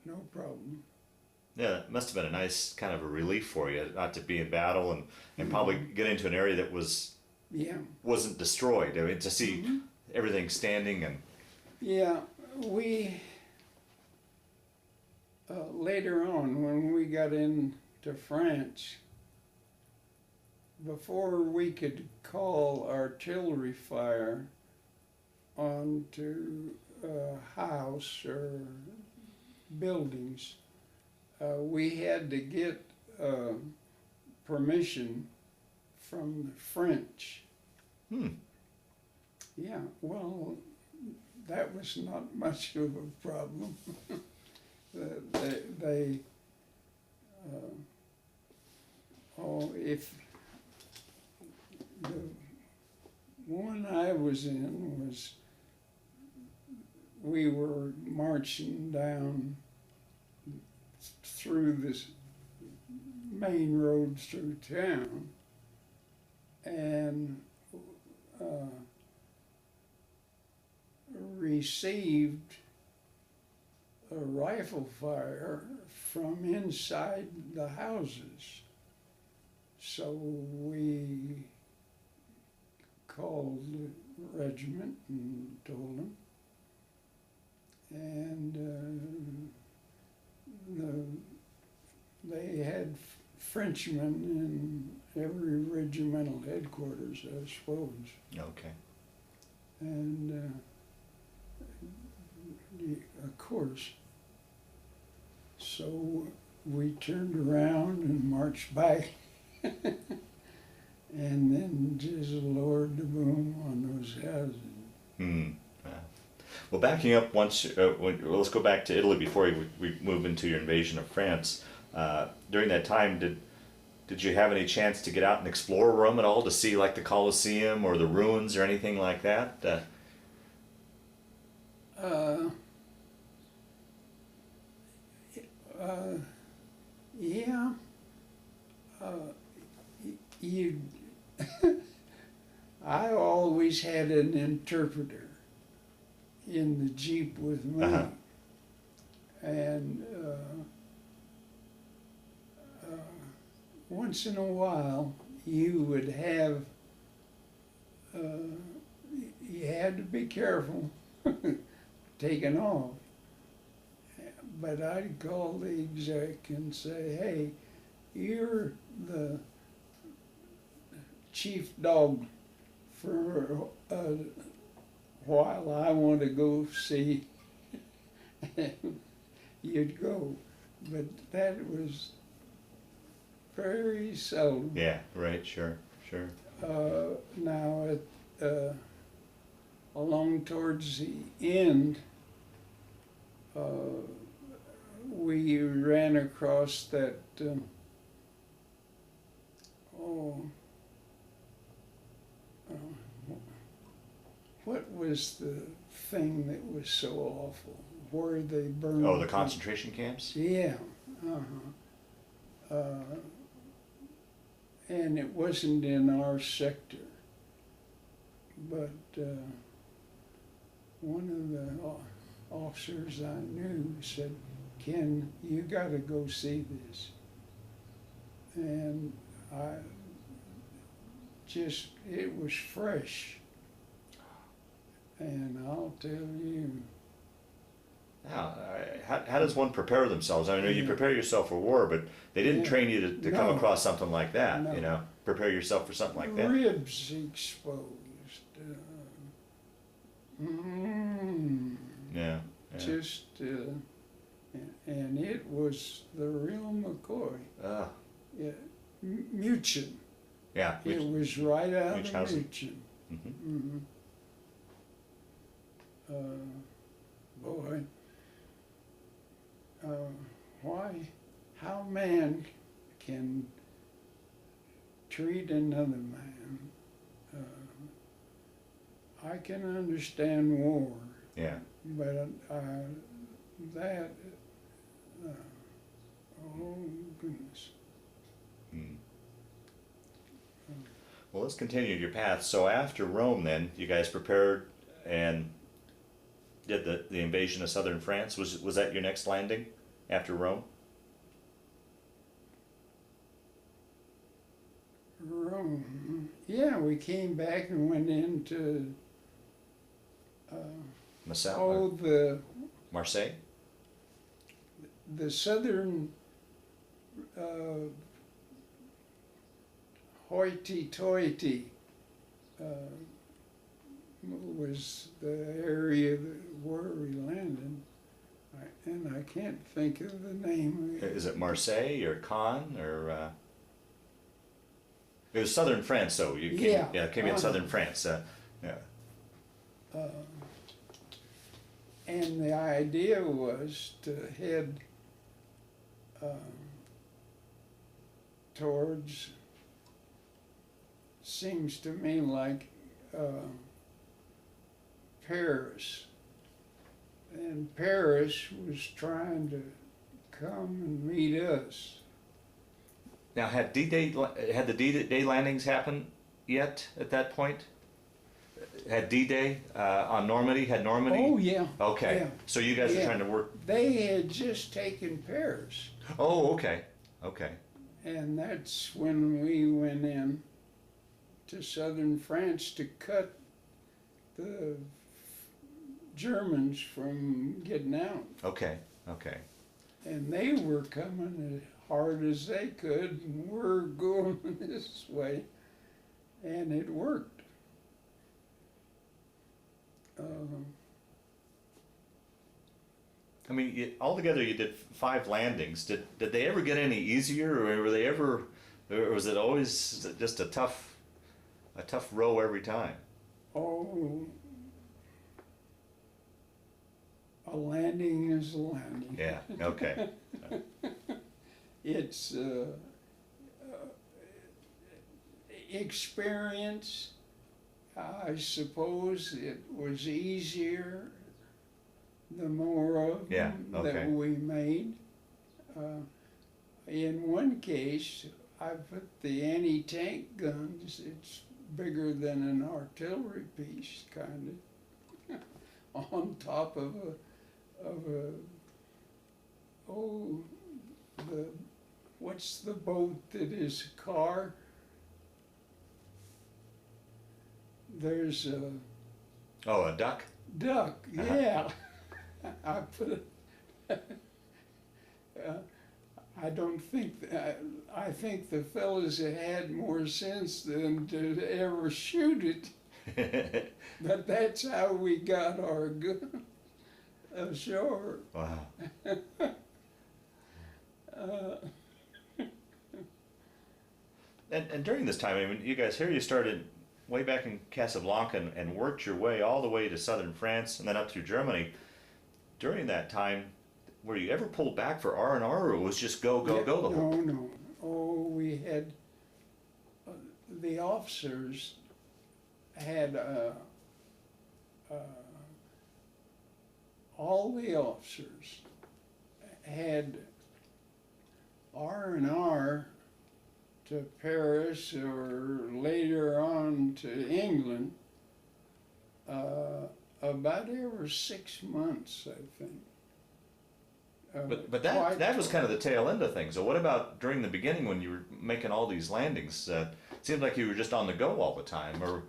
no problem. Yeah, it must have been a nice kind of a relief for you not to be in battle and probably get into an area that wasn't destroyed. I mean, to see everything standing and. Yeah, we later on when we got into France, before we could call artillery fire onto a house or buildings, we had to get permission from the French. Yeah, well, that was not much of a problem. If the one I was in was, we were marching down through this main road through town, and received a rifle fire from inside the houses. So we called the regiment and told them, and they had Frenchmen in every regimental headquarters, I suppose. Okay. And of course, so we turned around and marched back, and then just lowered the boom on those houses. Well, backing up once, let's go back to Italy before we move into your invasion of France. During that time, did you have any chance to get out and explore Rome at all, to see like the Colosseum or the ruins or anything like that? Yeah. You. I always had an interpreter in the Jeep with me, and once in a while you would have. You had to be careful taking off. But I'd call the exec and say, hey, you're the chief dog for a while. I want to go see. You'd go. But that was very seldom. Yeah, right, sure. Now, along towards the end, we ran across that, what was the thing that was so awful? where they burned. Oh, the concentration camps? Yeah. And it wasn't in our sector, but one of the officers I knew said, "Ken, you got to go see this." And it was fresh. And I'll tell you. Now, how does one prepare themselves? I know you Yeah. prepare yourself for war, but they didn't Yeah. train you to come No. across something like that, No. you know? Prepare yourself for something like that. Ribs exposed. Yeah. Just, and it was the real McCoy. Yeah, Muchin. Yeah. It was right out of Munchausen. Muchin. Mhm. Boy, why, how man can treat another man. I can understand war, Yeah. but that, oh goodness. Mm. Well, let's continue your path. So after Rome, then you guys prepared and did the invasion of southern France. Was that your next landing after Rome? Rome. Yeah, we came back and went into Marseille? the southern hoity-toity was the area where we landed, and I can't think of the name. Is it Marseille or Caen or? It was southern France, so you came, came in southern France. Yeah. And the idea was to head towards, seems to me like Paris. And Paris was trying to come and meet us. Now, had the D-Day landings happened yet at that point? Had D-Day on Normandy? Had Normandy? Oh, yeah. Okay. Yeah. So you guys are trying to work. They had just taken Paris. Oh, okay. Okay. And that's when we went in to southern France to cut the Germans from getting out. Okay. Okay. And they were coming as hard as they could, and we're going this way, and it worked. I mean, altogether you did 5 landings. Did they ever get any easier, or were they ever, or was it always just a tough row every time? Oh, a landing is a landing. Yeah. Okay. It's experience. I suppose it was easier the more of them that we made. In one case, I put the anti-tank guns, it's bigger than an artillery piece, kind of, on top of what's the boat that is a car? There's a... Oh, a duck? Duck, yeah. I put it... I don't think... I think the fellas had more sense than to ever shoot it. But that's how we got our gun ashore. Wow. And during this time, I mean, you guys here, you started way back in Casablanca and worked your way all the way to southern France and then up through Germany. During that time, were you ever pulled back for R&R, or it was just go the whole? No. Oh, we had the officers had all the officers had R&R to Paris or later on to England about every 6 months, I think. But that was kind of the tail end of things. So what about during the beginning when you were making all these landings? It seemed like you were just on the go all the time, or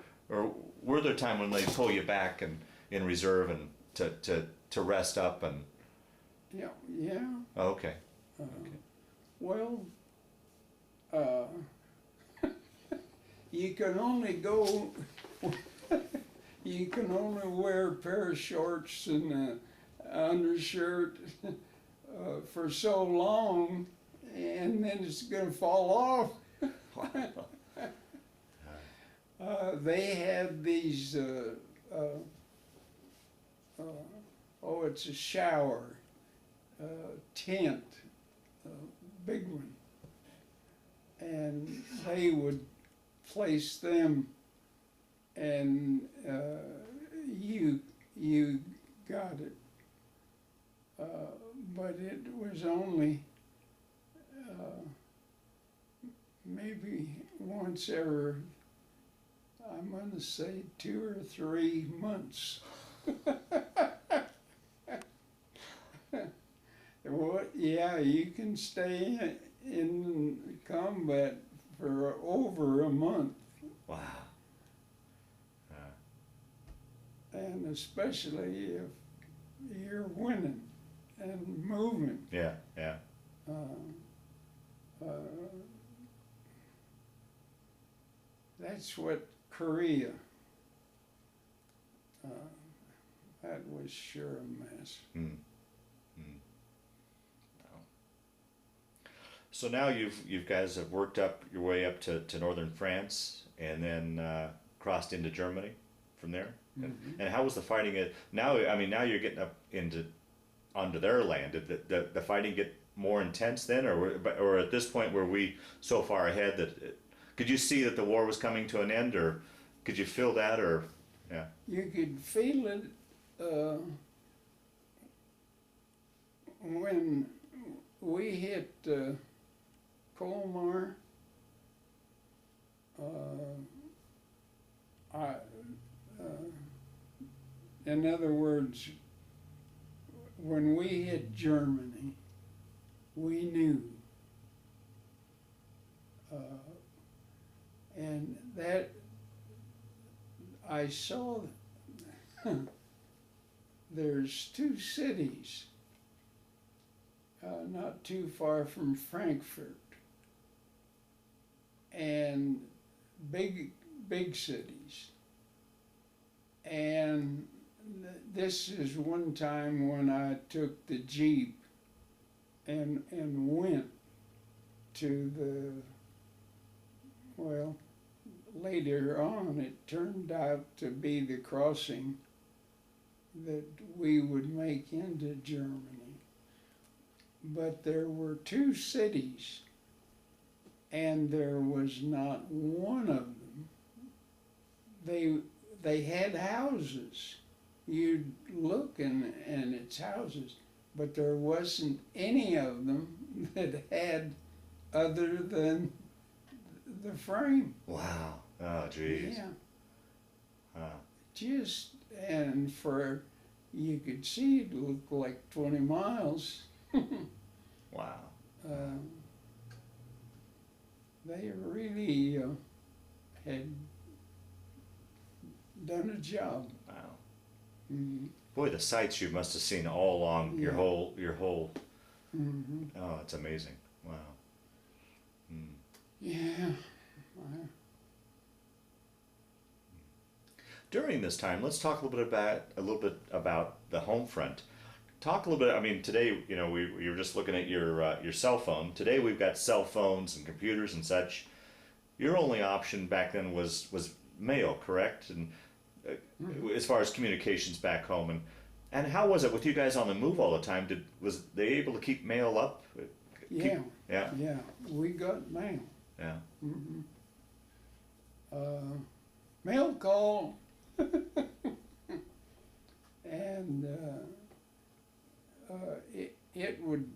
were there time when they pull you back and in reserve and to rest up and? Yeah, yeah. Oh, okay. Okay. Well, you can only go. You can only wear a pair of shorts and an undershirt for so long, and then it's going to fall off. They had these, it's a shower tent, big one, and they would place them, and you got it. But it was only maybe once every, I'm going to say 2 or 3 months. Well, yeah, you can stay in combat for over a month. Wow. And especially if you're winning and moving. Yeah, yeah. That's what Korea, that was sure a mess. Mm. Mm. Wow. So now you guys have worked up your way up to northern France and then crossed into Germany from there. Mm-hmm. And how was the fighting? Now you're getting up onto their land. Did the fighting get more intense then, or at this point were we so far ahead that could you see that the war was coming to an end, or could you feel that, or yeah? You could feel it when we hit Colmar. In other words, when we hit Germany, we knew. And that, I saw, there's 2 cities not too far from Frankfurt, and big cities. And this is one time when I took the Jeep and went to the, well, later on it turned out to be the crossing that we would make into Germany. But there were 2 cities, and there was not one of them. They had houses. You'd look and it's houses, but there wasn't any of them that had other than the frame. Wow. Oh, geez. Yeah. Huh. And you could see it looked like 20 miles. Wow. They really had done a job. Wow. Mm-hmm. Boy, the sights you must have seen all along your Yeah. whole. Mm-hmm. Oh, it's amazing. Wow. Mm. Yeah. During this time, let's talk a little bit about the home front. Talk a little bit. I mean, today, we were just looking at your cell phone. Today, we've got cell phones and computers and such. Your only option back then was mail, correct? And as far as communications back home, and how was it with you guys on the move all the time? Was they able to keep mail up? Yeah. Yeah. Yeah. We got mail. Yeah. Mm-hmm. Mail call. And it would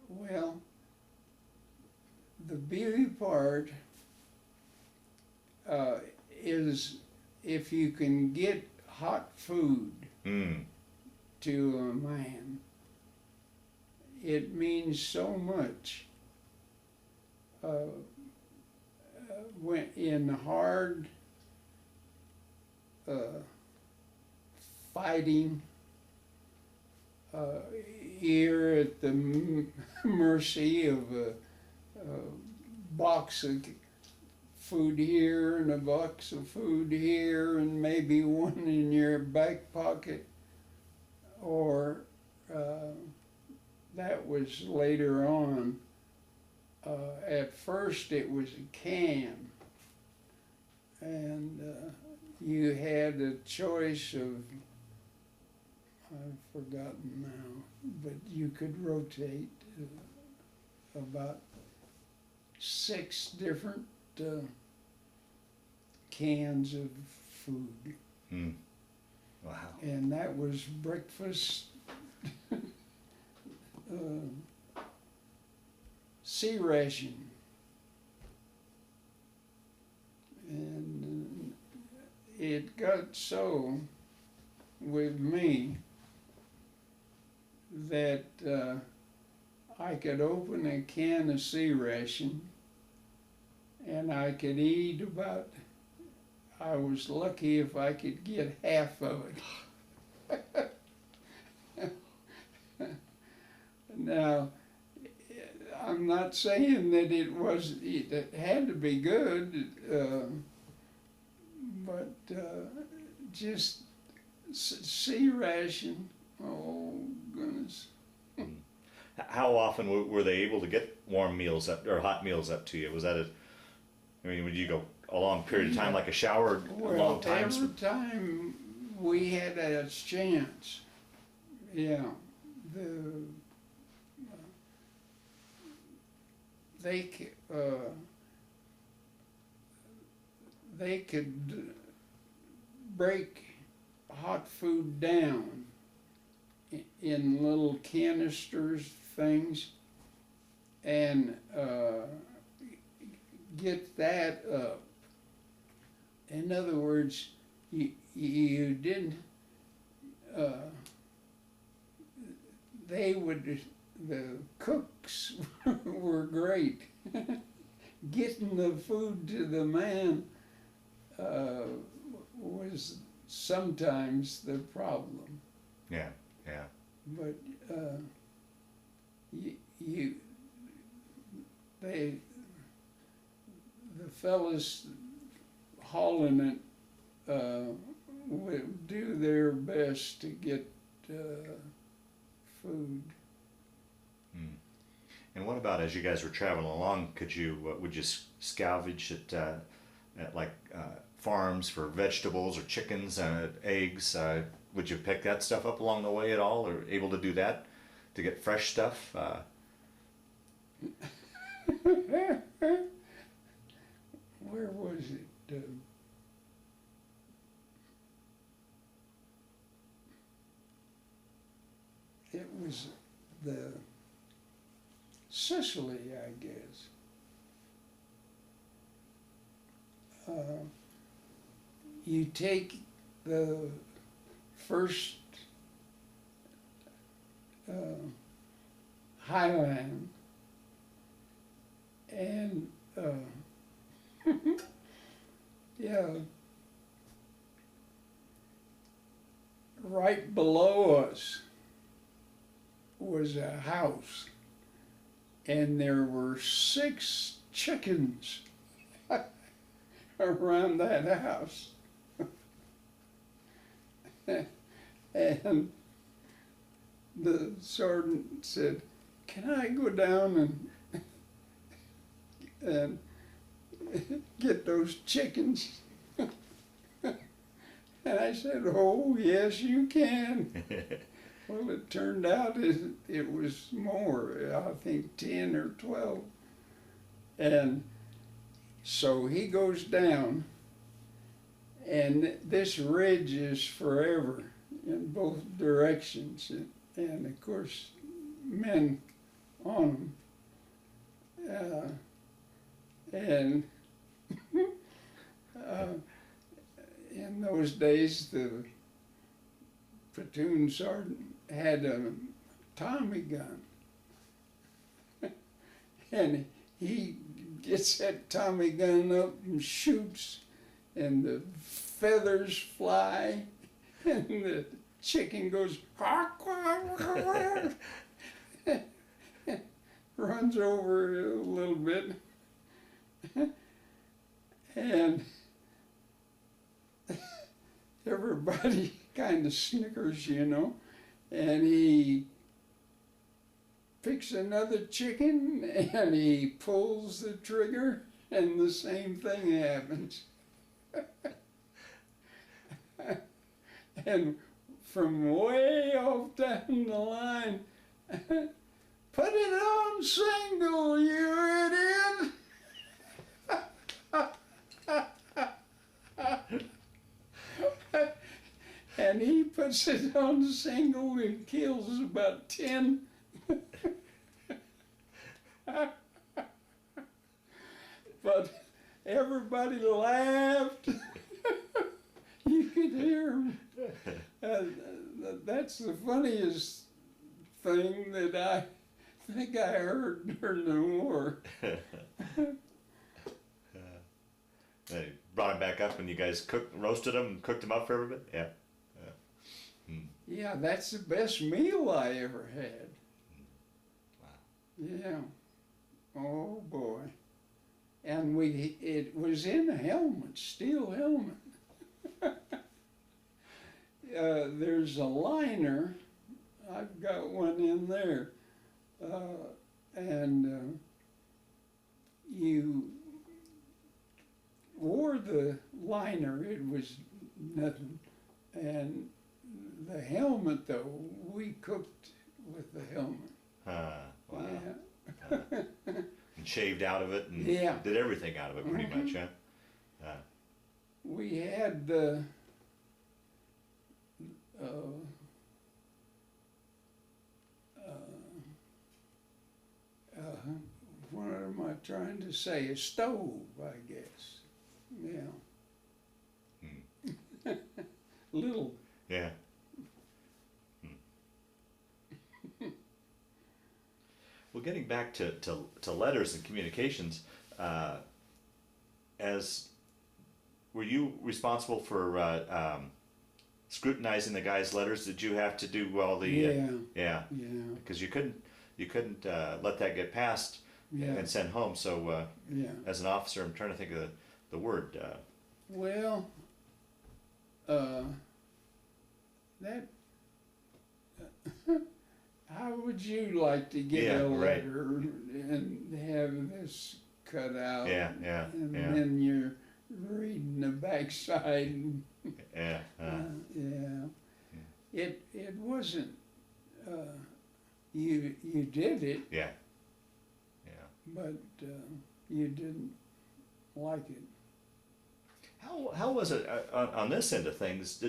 well, the beauty part is if you can get hot food to a man, it means so much. When in hard fighting, you're at the mercy of a box of food here and a box of food here and maybe one in your back pocket, or that was later on. At first it was a can, and you had a choice of, I've forgotten now, but you could rotate about 6 different cans of food. Wow. And that was breakfast, sea ration. And it got so with me that I could open a can of sea ration and I could eat about, I was lucky if I could get half of it. Now, I'm not saying that it had to be good, but just sea ration, oh goodness. How often were they able to get warm meals up or hot meals up to you? Was that would you go a long period of time, like a shower, long times? Every time we had a chance, yeah. They could break hot food down in little canisters, things, and get that up. In other words, you didn't, the cooks were great. Getting the food to the man was sometimes the problem. Yeah. But the fellas hauling it would do their best to get food. And what about as you guys were traveling along? Would you scavenge at like farms for vegetables or chickens, eggs? Would you pick that stuff up along the way at all, or able to do that to get fresh stuff? Where was it? It was the Sicily, I guess. You take the first highland and yeah, right below us was a house, and there were 6 chickens around that house. And the sergeant said, "Can I go down and get those chickens?" And I said, "Oh, yes, you can." Well, it turned out it was more, I think 10 or 12. And so he goes down And this ridge is forever in both directions, and of course, men on them. And in those days, the platoon sergeant had a Tommy gun. And he gets that Tommy gun up and shoots, and the feathers fly, and the chicken goes, runs over a little bit, and everybody kind of snickers, you know, and he picks another chicken and he pulls the trigger and the same thing happens. And from way off down the line, put it on single, you idiot! And he puts it on single and kills about 10. But everybody laughed. You could hear them. That's the funniest thing that I think I heard during the war. They brought him back up and you guys roasted him and cooked him up for everybody? Yeah. Yeah, that's the best meal I ever had. Wow. Yeah. Oh boy. And it was in a helmet, steel helmet. There's a liner. I've got one in there. And you wore the liner, it was nothing. And the helmet, though, we cooked with the helmet. Wow. Yeah. And shaved out of it and Yeah. did everything out of it pretty much, huh? We had the what am I trying to say? A stove, I guess. Yeah. Little. Yeah. Well, getting back to letters and communications, were you responsible for scrutinizing the guys' letters? Did you have to do all the? Yeah. Because you couldn't let that get passed and sent home. So as an officer, I'm trying to think of the word. Well, that. How would you like to get a letter and have this cut out? And then you're reading the backside. It wasn't. You did it. But you didn't like it. How was it on this end of things?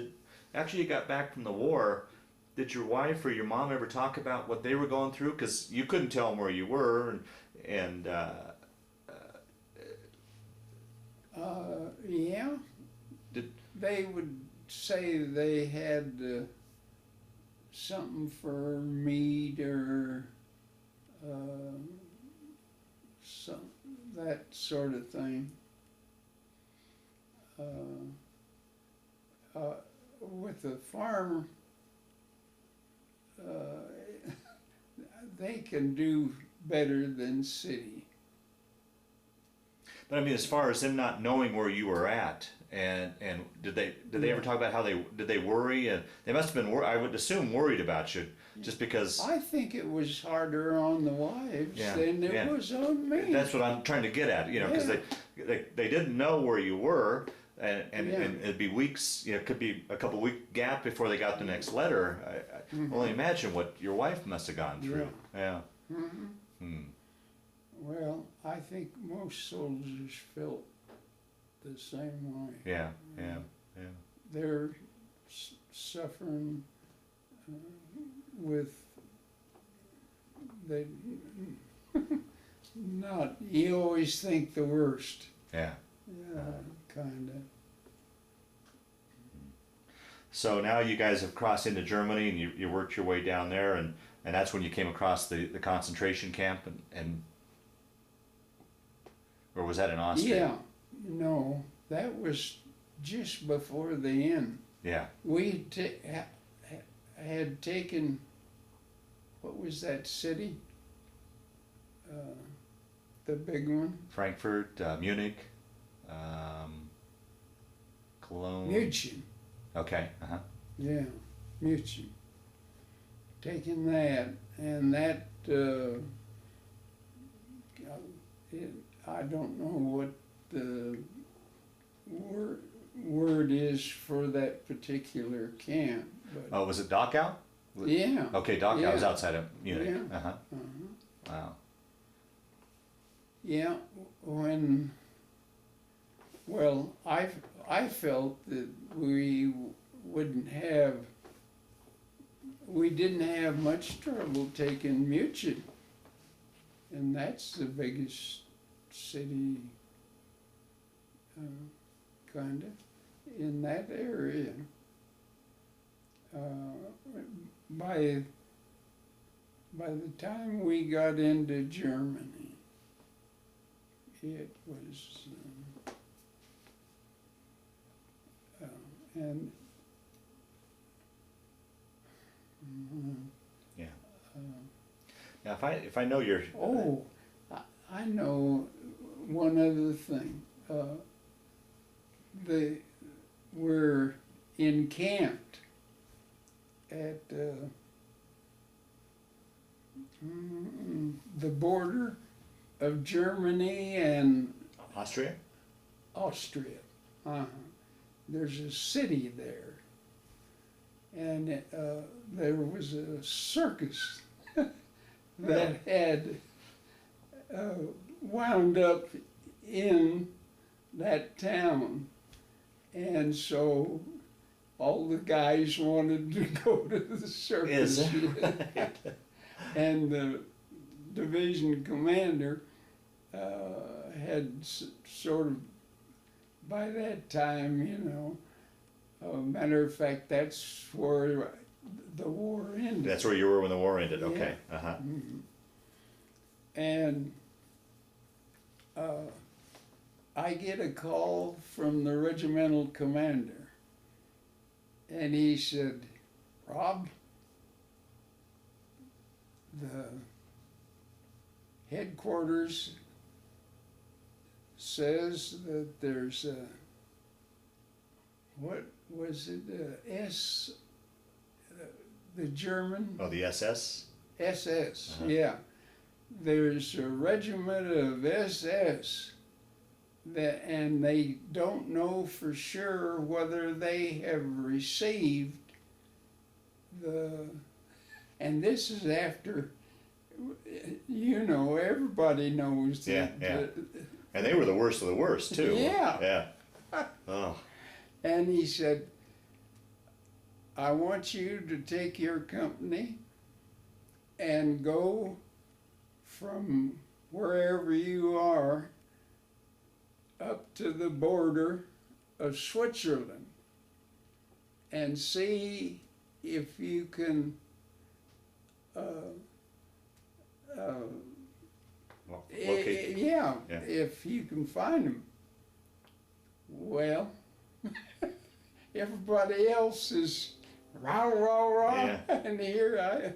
After you got back from the war, did your wife or your mom ever talk about what they were going through? Because you couldn't tell them where you were, and yeah. They would say they had something for meat or that sort of thing. With the farm, they can do better than city. But I mean, as far as them not knowing where you were at, and did they ever talk about how did they worry? And they must have been I would assume worried about you, just because. I think it was harder on the wives than it was on me. That's what I'm trying to get at, because they didn't know where you were, and it'd be weeks. It could be a couple week gap before they got the next letter. I only imagine what your wife must have gone through. Well, I think most soldiers felt the same way. Yeah. They're suffering with they not. You always think the worst. Yeah. Yeah, kind of. So now you guys have crossed into Germany and you worked your way down there, and that's when you came across the concentration camp, and or was that in Austria? Yeah, no, that was just before the end. Yeah. We had taken, what was that city? The big one? Frankfurt, Munich, Cologne. München. Okay. Uh-huh. Yeah, München. Taking that, and that, I don't know what the word is for that particular camp, but Oh, was it Dachau? yeah. Okay, Dachau was Yeah. outside of Munich. Yeah. Uh-huh. Uh-huh. Wow. Yeah, I felt that we didn't have much trouble taking München, and that's the biggest city, kind of, in that area. By the time we got into Germany, it was, and Yeah. Now, if I know your I know one other thing. They were encamped at the border of Germany and Austria. Austria. There's a city there, and there was a circus that had wound up in that town, and so all the guys wanted to go to the circus. And the division commander had sort of, by that time, matter of fact, that's where the war ended. That's where you were when the war ended. Yeah. Okay. Uh-huh. Mhm. And I get a call from the regimental commander, and he said, "Rob, the headquarters says that there's a, what was it, the German Oh, the SS. SS, Uh-huh. yeah. There's a regiment of SS and they don't know for sure whether they have received and this is after, everybody knows that. Yeah. And they were the worst of the worst too. Yeah. Yeah. Oh. And he said, I want you to take your company and go from wherever you are up to the border of Switzerland and see if you can Locate. yeah, Yeah. if you can find them. Well, everybody else is rah, rah, rah, Yeah. and here I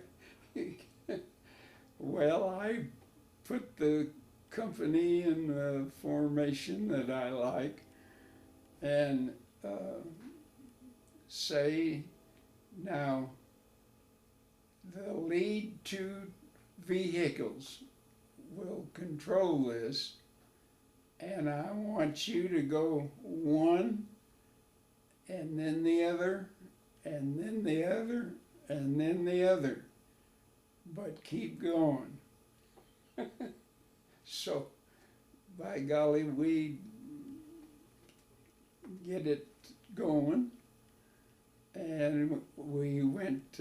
put the company in a formation that I like and say, now, the lead two vehicles will control this, and I want you to go one, and then the other, and then the other, and then the other. But keep going. So, by golly, we get it going, and we went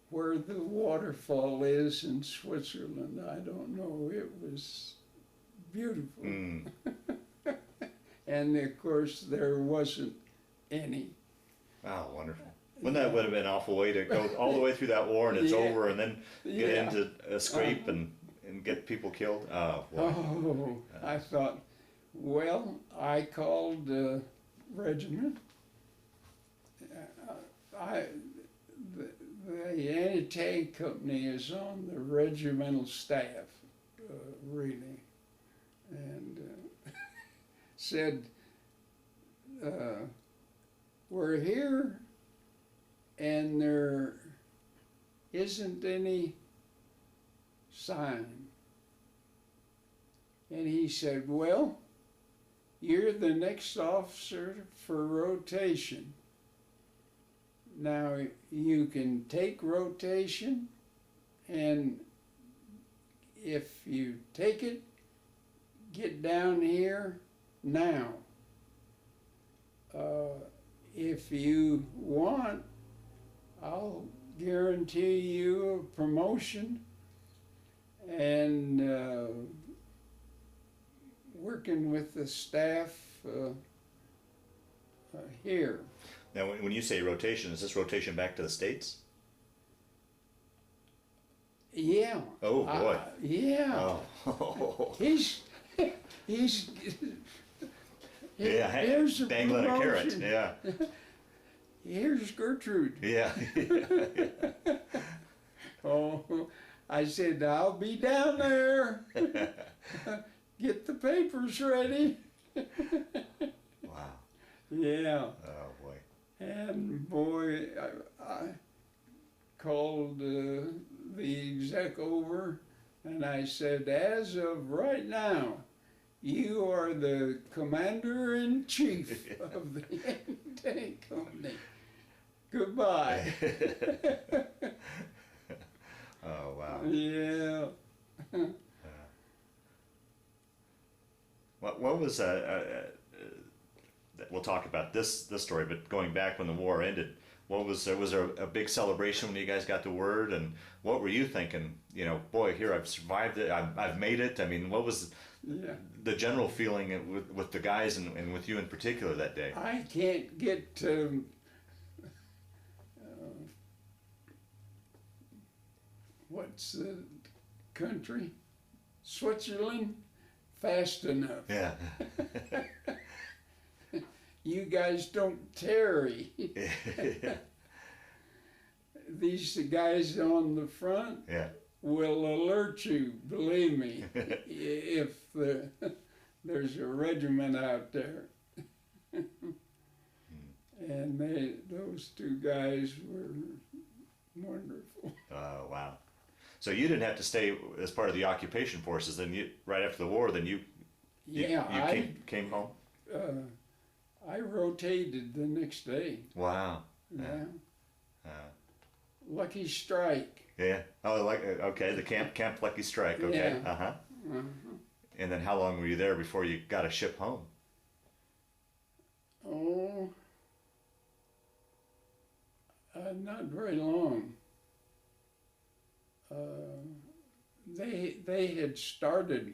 where the waterfall is in Switzerland. I don't know, it was beautiful. Mm. And of course there wasn't any. Oh, wonderful. Wouldn't that would have been an awful way to go all the way through that war and it's Yeah. over and then get Yeah. into a scrape and get people killed? Oh, boy. Oh, I thought, well, I called the regiment. The anti-tank company is on the regimental staff, really, and said, we're here and there isn't any sign. And he said, well, you're the next officer for rotation. Now you can take rotation, and if you take it, get down here now. If you want, I'll guarantee you a promotion and working with the staff here. Now, when you say rotation, is this rotation back to the States? Yeah. Oh, boy. Yeah. Oh. He's Yeah, here's a dangling a carrot. promotion. Yeah. Here's Gertrude. Yeah. Oh, I said, I'll be down there. Get the papers ready. Wow. Yeah. Oh, boy. And boy, I called the exec over and I said, as of right now, you are the commander-in-chief of the tank company. Goodbye. Oh, wow. Yeah. What was we'll talk about this story, but going back when the war ended, was there a big celebration when you guys got the word, and what were you thinking? You know, boy, here I've survived it, I've made it. I mean, what was the general feeling with the guys and with you in particular that day? I can't get what's the country? Switzerland? Fast enough. Yeah. You guys don't tarry. Yeah. These guys on the front Yeah. will alert you, believe me, if there's a regiment out there. And those two guys were wonderful. Oh, wow. So you didn't have to stay as part of the occupation forces. Then right after the war, then you came home. I rotated the next day. Wow. Yeah. Lucky Strike. Yeah. Oh, okay. The Camp Lucky Strike. Okay. Yeah. Uh-huh. And then how long were you there before you got a ship home? Oh, not very long. They had started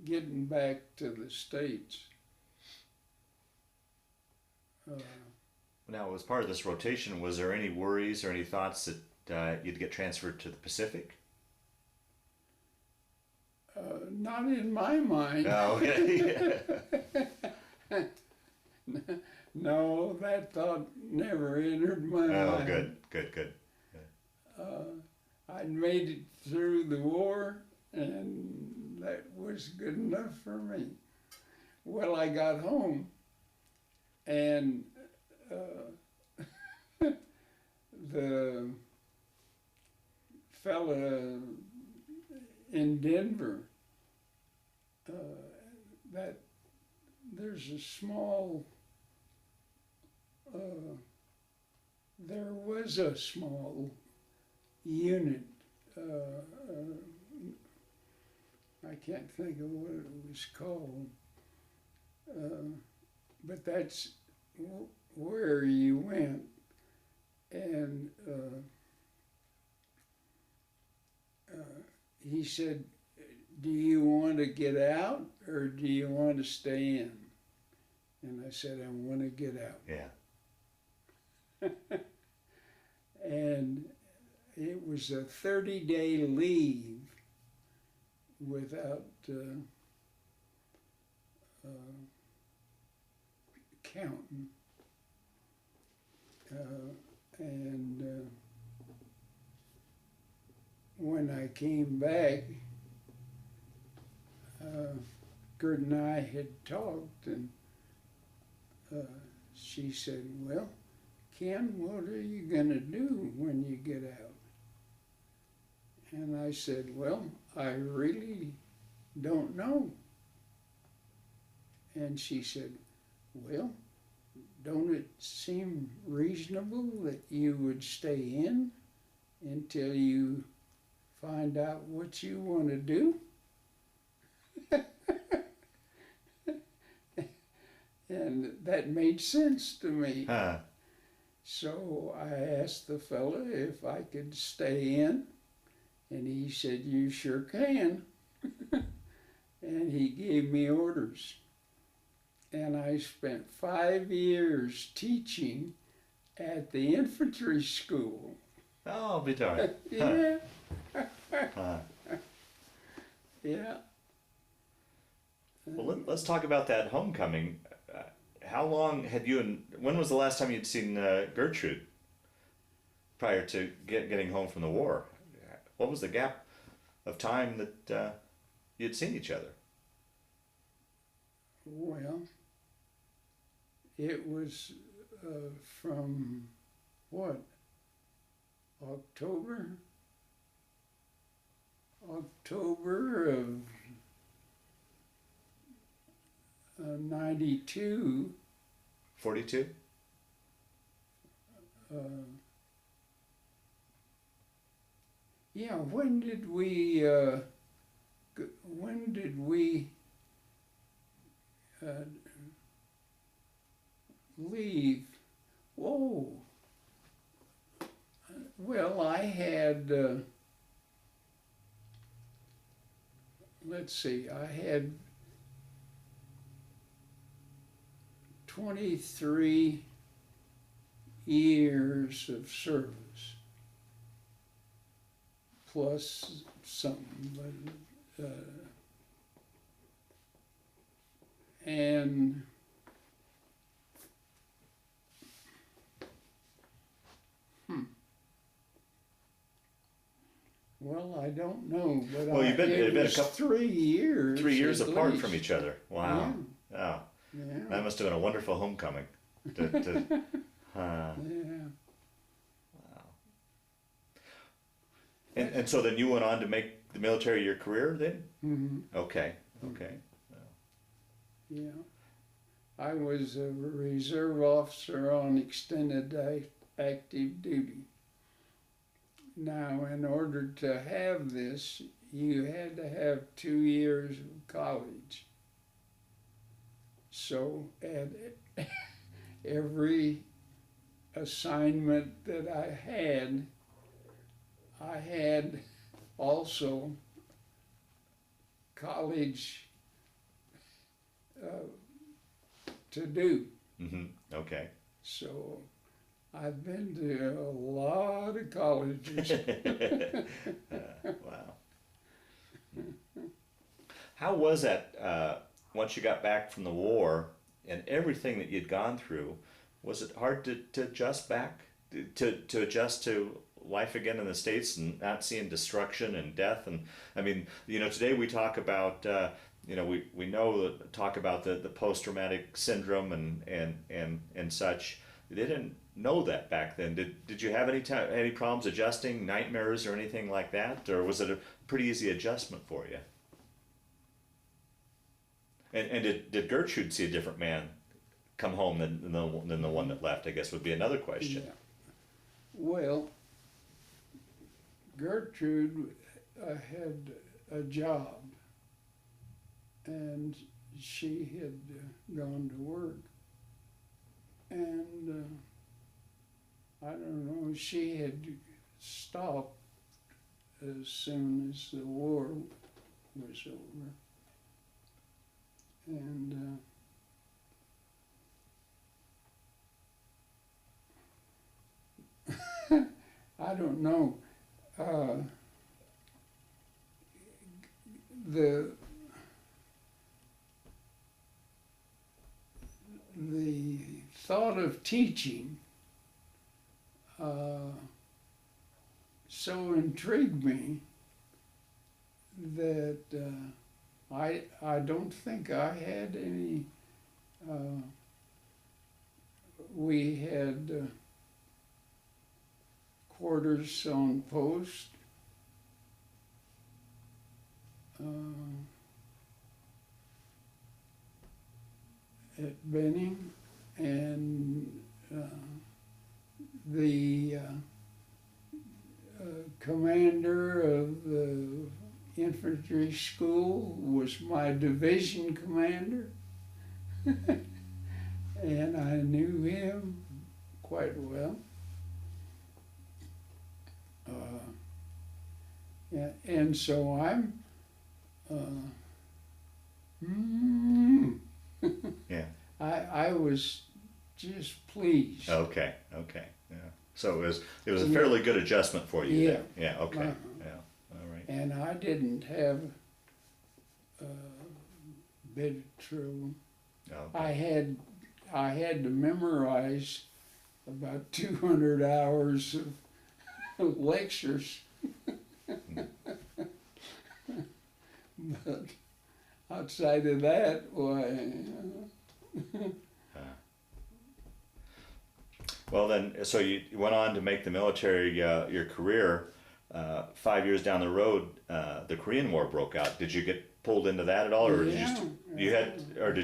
getting back to the States. Now, as part of this rotation, was there any worries or any thoughts that you'd get transferred to the Pacific? Not in my mind. Oh, okay. No, that thought never entered my mind. Oh, good. I'd made it through the war, and that was good enough for me. Well, I got home, and the fella in Denver, that there's a small, there was a small unit, I can't think of what it was called. But that's where you went. And he said, do you want to get out or do you want to stay in? And I said, I want to get out. Yeah. And it was a 30-day leave without counting. And when I came back, Gert and I had talked, and she said, well, Ken, what are you going to do when you get out? And I said, well, I really don't know. And she said, well, don't it seem reasonable that you would stay in until you find out what you want to do? And that made sense to me. Huh. So I asked the fella if I could stay in, and he said, you sure can. And he gave me orders. And I spent 5 years teaching at the infantry school. Oh, I'll be darned. Yeah. Huh. Yeah. Well, let's talk about that homecoming. How long had you and when was the last time you'd seen Gertrude prior to getting home from the war? What was the gap of time that you'd seen each other? Well, it was from what? October of 92. 42? Yeah, when did we leave? Whoa. Well, I had, let's see, I had 23 years of service, plus something, and well, I don't know, but Well, you've been, it it'd been a was couple, 3 years. 3 years at apart least. from each other. Wow. Yeah. Oh, Yeah. that must have been a wonderful homecoming. Yeah. Wow. And so then you went on to make the military your career then? Hmm. Okay. Okay. Yeah. I was a reserve officer on extended active duty. Now, in order to have this, you had to have 2 years of college. So at every assignment that I had also college to do. Mm-hmm. Okay. So I've been to a lot of colleges. Wow. How was that once you got back from the war and everything that you'd gone through? Was it hard to adjust back, to adjust to life again in the States and not seeing destruction and death? And I mean, today we talk about, talk about the post-traumatic syndrome and such. They didn't know that back then. Did you have any problems adjusting, nightmares or anything like that, or was it a pretty easy adjustment for you? And did Gertrude see a different man come home than the one that left? I guess would be another question. Yeah. Well, Gertrude had a job, and she had gone to work. And I don't know, she had stopped as soon as the war was over. And I don't know. The thought of teaching so intrigued me that I don't think I had any. We had quarters on post. At Benning, and the commander of the infantry school was my division commander, and I knew him quite well. And so I'm Yeah. I was just pleased. Okay. Yeah. So it was a fairly good adjustment for you. Yeah. Then. Yeah. Okay. Uh-huh. Yeah. All right. And I didn't have bit of trouble. Okay. I had to memorize about 200 hours of lectures. But outside of that, why? Well, then, so you went on to make the military your career. 5 years down the road, the Korean War broke out. Did you get pulled into that at all, or did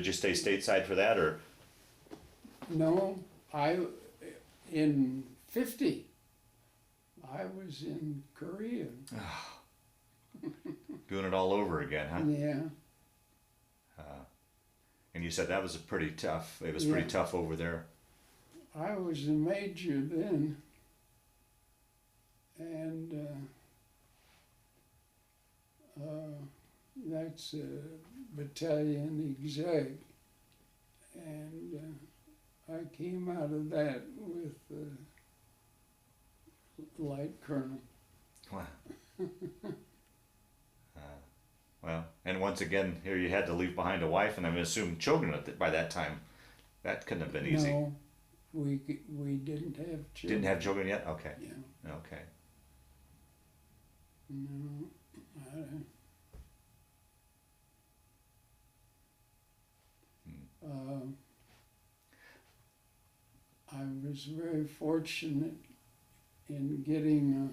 you stay stateside for that, or? No, in '50, I was in Korea. Doing it all over again, huh? Yeah. And you said that was pretty tough. It was pretty tough over there. I was a major then, and that's a battalion exec, and I came out of that with light colonel. Wow. Well, and once again, here you had to leave behind a wife, and I'm assuming children by that time. That couldn't have been easy. No, we didn't have children. Didn't have children yet? Okay. Yeah. Okay. No, I was very fortunate in getting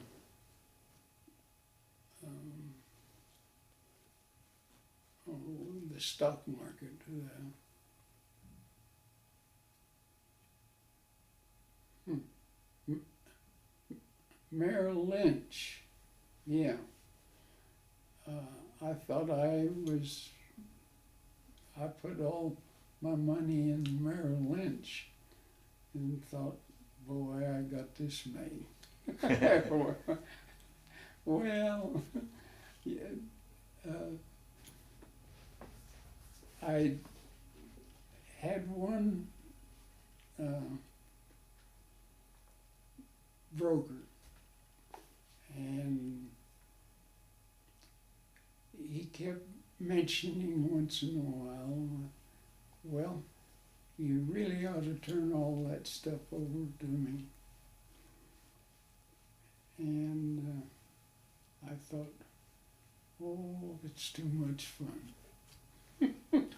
the stock market. Merrill Lynch, yeah. I thought I put all my money in Merrill Lynch and thought, boy, I got this made. Well, yeah, I had one broker, and he kept mentioning once in a while, well, you really ought to turn all that stuff over to me. And I thought, oh, it's too much fun.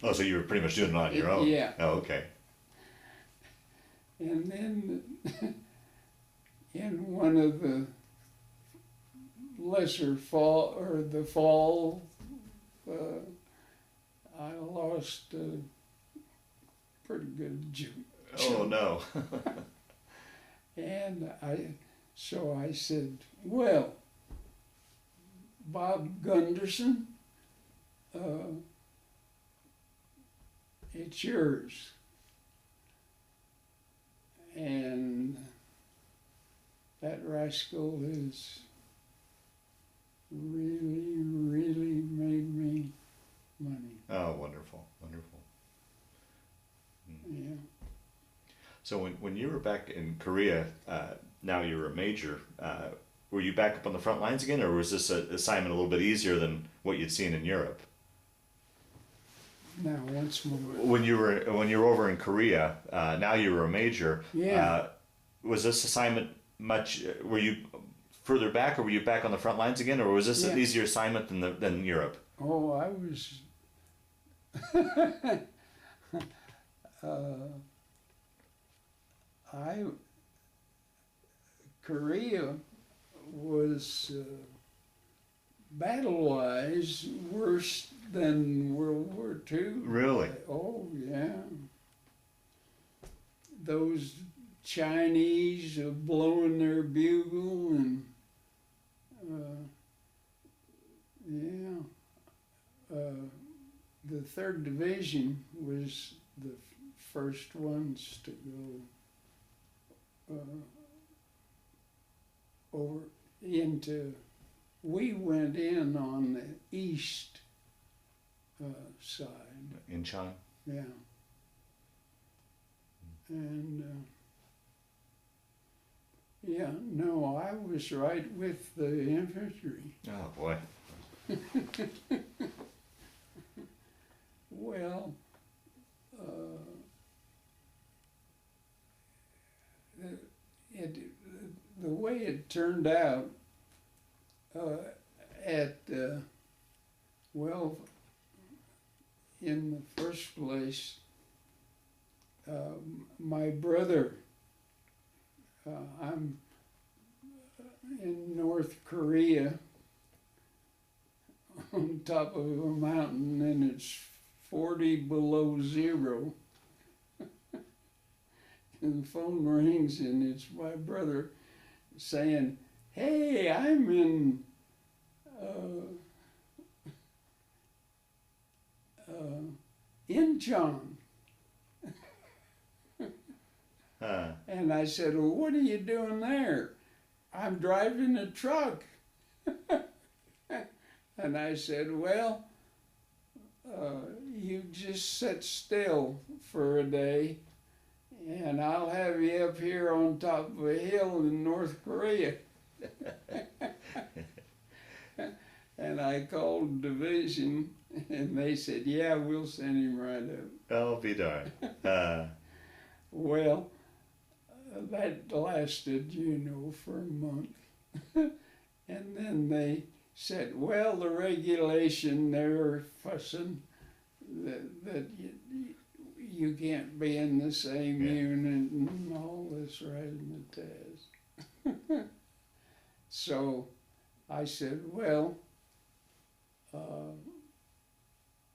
Oh, so you were pretty much doing it on your own? Yeah. Oh, okay. And then in one of the lesser fall, or the fall, I lost a pretty good job. Oh, no. And so I said, well, Bob Gunderson, it's yours. And that rascal has really made me money. Oh, wonderful, wonderful. Yeah. So when you were back in Korea, now you're a major, were you back up on the front lines again, or was this a assignment a little bit easier than what you'd seen in Europe? Now, once more. When you were over in Korea, now you were a major. Yeah. Was this assignment much? Were you further back, or were you back on the front lines again, or was this an Yeah. easier assignment than Europe? Oh, I was. Korea was battle-wise worse than World War II. Really? Oh, yeah. Those Chinese blowing their bugle and yeah. The 3rd Division was the first ones to go over into. We went in on the east side. In China? Yeah. And yeah, no, I was right with the infantry. Oh boy. Well, the way it turned out well, in the first place, my brother, I'm in North Korea on top of a mountain, and it's 40 below zero. And the phone rings, and it's my brother saying, "Hey, I'm in Incheon." And I said, "Well, what are you doing there?" "I'm driving a truck." And I said, "Well, you just sit still for a day, and I'll have you up here on top of a hill in North Korea." And I called division, and they said, "Yeah, we'll send him right up." Oh, be darned. Well, that lasted, for a month. And then they said, "Well, the regulation, they're fussing that you can't be in the same unit and all this razzmatazz." So I said, "Well,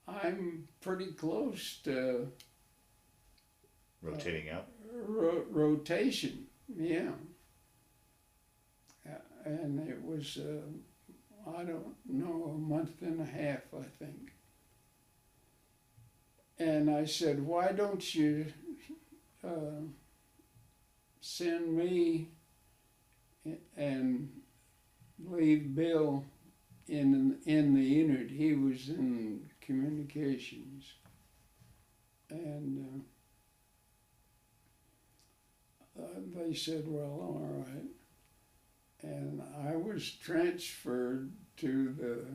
I'm pretty close to Rotating out? rotation, yeah." And it was, I don't know, a month and a half, I think. And I said, "Why don't you send me and leave Bill in the unit?" He was in communications. And they said, "Well, all right." And I was transferred to the,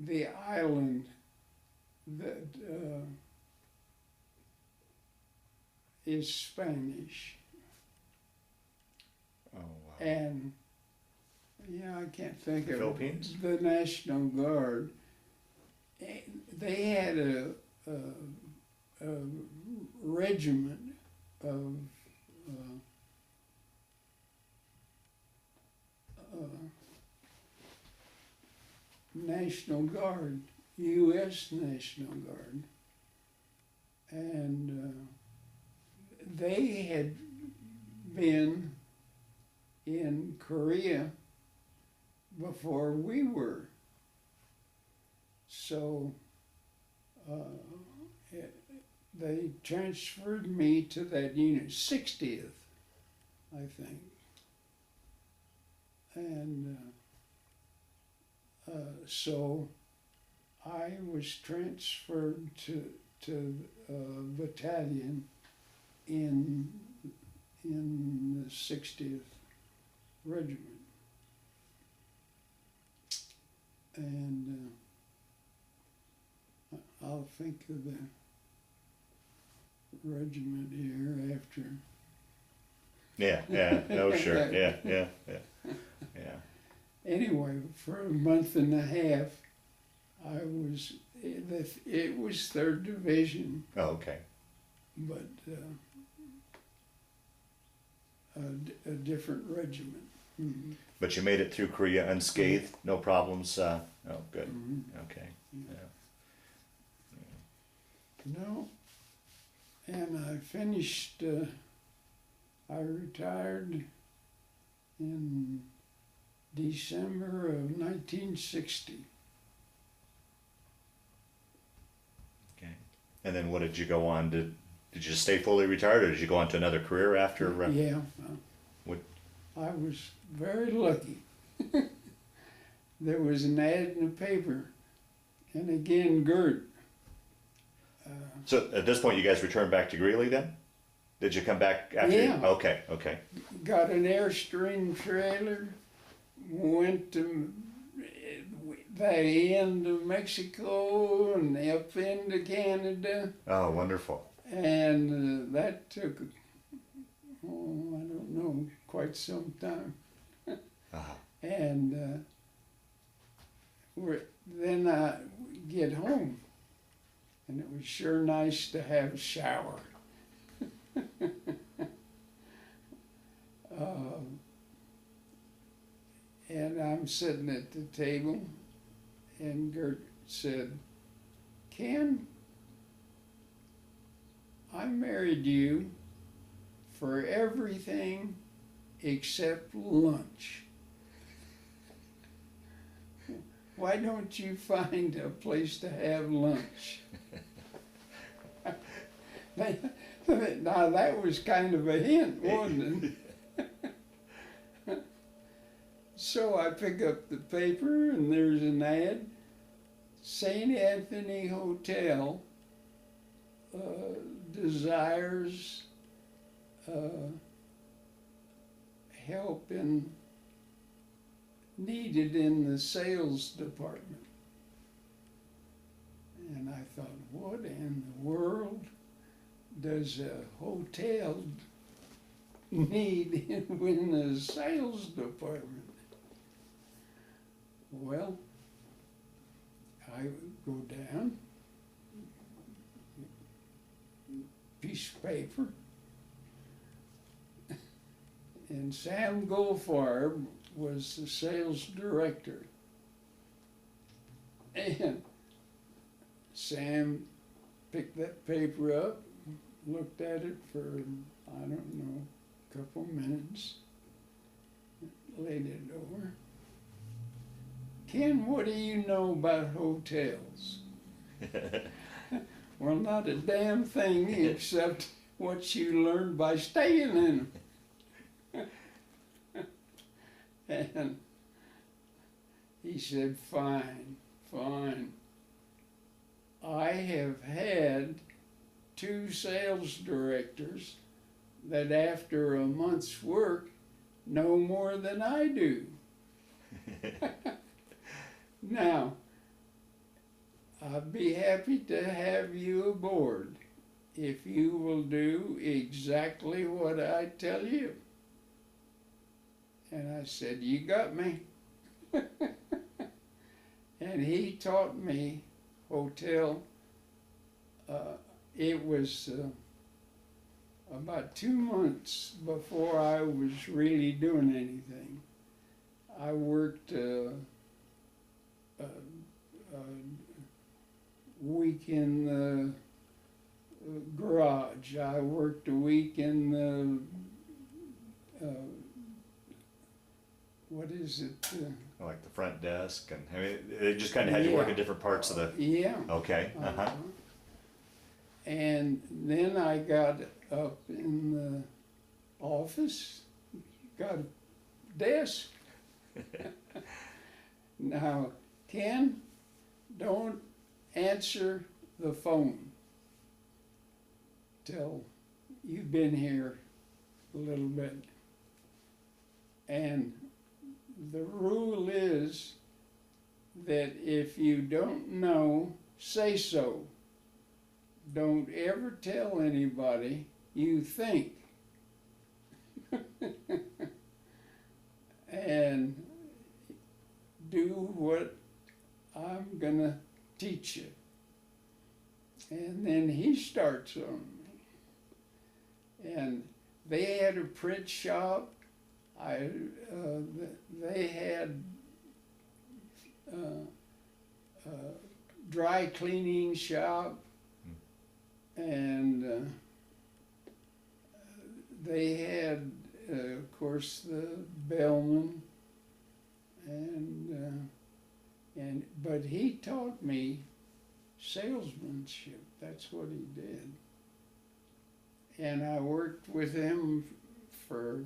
the island that is Spanish. Oh, wow. And, I can't think The of Philippines? it. The National Guard. They had a regiment of National Guard, U.S. National Guard, and they had been in Korea before we were. So they transferred me to that unit, 60th, I think. And so I was transferred to a battalion in the 60th Regiment. And I'll think of the regiment here after. Yeah, no, sure, yeah. Anyway, for a month and a half, it was 3rd Division, Oh, okay. but a different regiment. Mm-hmm. But you made it through Korea unscathed, no problems? Oh, good, Mm-hmm. okay, yeah. No, and I finished, I retired in December of 1960. Okay. And then what did you go on? Did you stay fully retired, or did you go on to another career after? Yeah. What? I was very lucky. There was an ad in the paper, and again, Gert. So at this point, you guys returned back to Greeley then? Did you come back after? Yeah. Okay. Got an Airstream trailer, went to the end of Mexico and up into Canada. Oh, wonderful. And that took, I don't know, quite some time. Uh-huh. And then I get home, and it was sure nice to have a shower. And I'm sitting at the table, and Gert said, "Ken, I married you for everything except lunch. Why don't you find a place to have lunch?" Now that was kind of a hint, wasn't it? So I pick up the paper, and there's an ad. St. Anthony Hotel desires help needed in the sales department. And I thought, what in the world does a hotel need in the sales department? Well, I go down, piece of paper, and Sam Goldfarb was the sales director. And Sam picked that paper up, looked at it for, I don't know, a couple minutes, laid it over. "Ken, what do you know about hotels?" "Well, not a damn thing except what you learned by staying in them." And he said, fine. I have had 2 sales directors that after a month's work know more than I do. Now, I'd be happy to have you aboard if you will do exactly what I tell you. And I said, you got me. And he taught me hotel. It was about 2 months before I was really doing anything. I worked a week in the garage. I worked a week in the what is it? Like the front desk, and I mean, they just kind of had you work Yeah. in different parts of the. Yeah. Okay. Uh-huh. And then I got up in the office, got a desk. Now, Ken, don't answer the phone till you've been here a little bit. And the rule is that if you don't know, say so. Don't ever tell anybody you think. And do what I'm gonna teach you. And then he starts on me. And they had a print shop. They had dry cleaning shop, and they had, of course, the bellman, but he taught me salesmanship. That's what he did, and I worked with him for,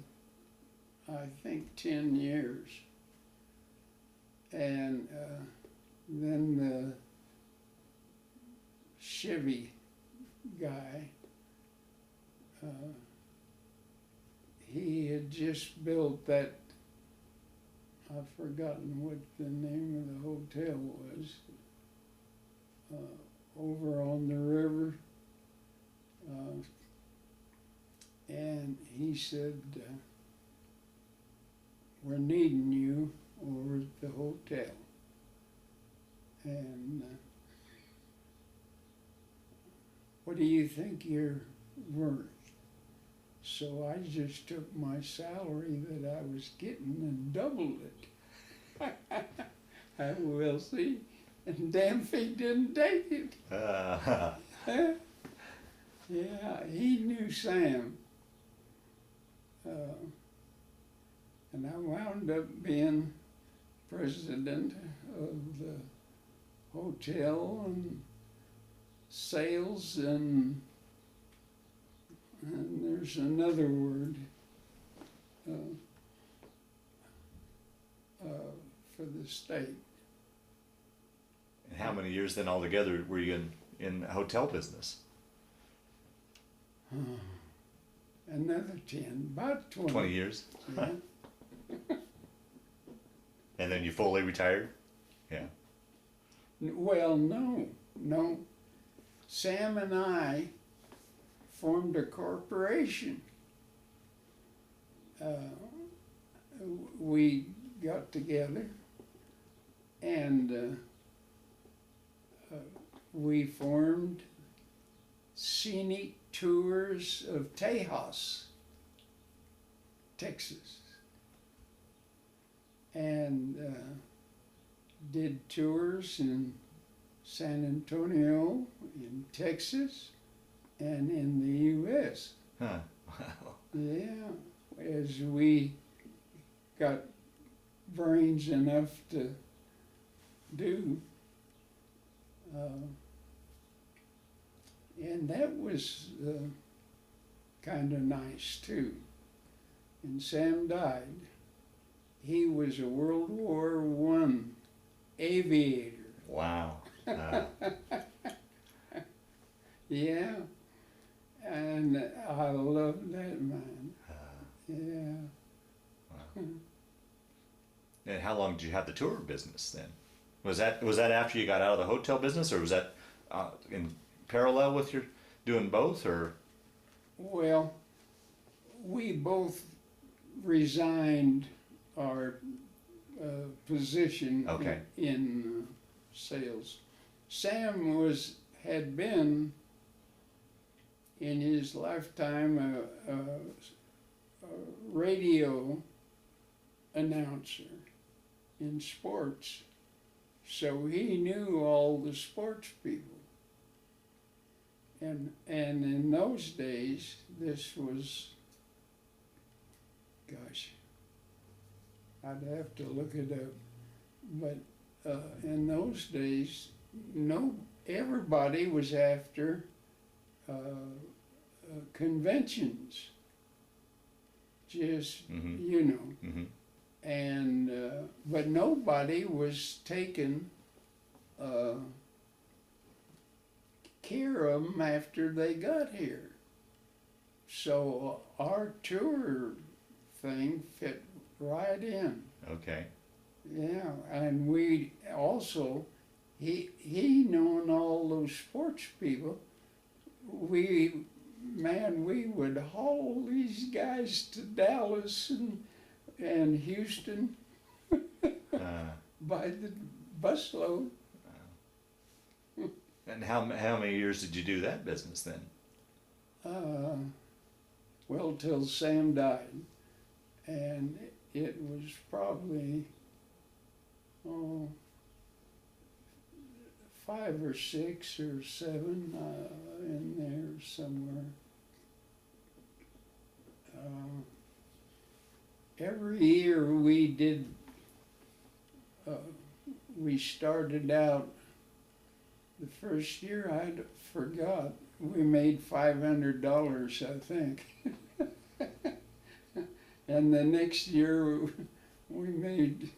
I think, 10 years, and then the Chevy guy, he had just built that, I've forgotten what the name of the hotel was, over on the river, and he said, we're needing you over at the hotel. And what do you think you're worth? So I just took my salary that I was getting and doubled it. I will see. And damn if he didn't take it. Yeah, he knew Sam. And I wound up being president of the hotel and sales, and there's another word for the state. And how many years then altogether were you in the hotel business? Another 10, about 20. 20 years? Yeah. And then you fully retired? Yeah. Well, no. Sam and I formed a corporation. We got together and we formed Scenic Tours of Tejas, Texas, and did tours in San Antonio, in Texas, and in the U.S. Huh. Wow. Yeah, as we got brains enough to do. And that was kind of nice too. And Sam died. He was a World War I aviator. Wow. Yeah, and I love that man. Yeah. Wow. And how long did you have the tour business then? Was that after you got out of the hotel business, or was that in parallel with your doing both, or? Well, we both resigned our position Okay. in sales. Sam had been in his lifetime a radio announcer in sports, so he knew all the sports people. And in those days, this was, gosh, I'd have to look it up. But in those days, everybody was after conventions. Just, you know. Mm-hmm. And, but nobody was taking care of them after they got here. So our tour thing fit right in. Okay. Yeah, and we also, he knowing all those sports people, we would haul these guys to Dallas and Houston by the busload. And how many years did you do that business then? Well, till Sam died. And it was probably, 5 or 6 or 7 in there somewhere. Every year we did, we started out, the first year I forgot, we made $500, I think. And the next year we made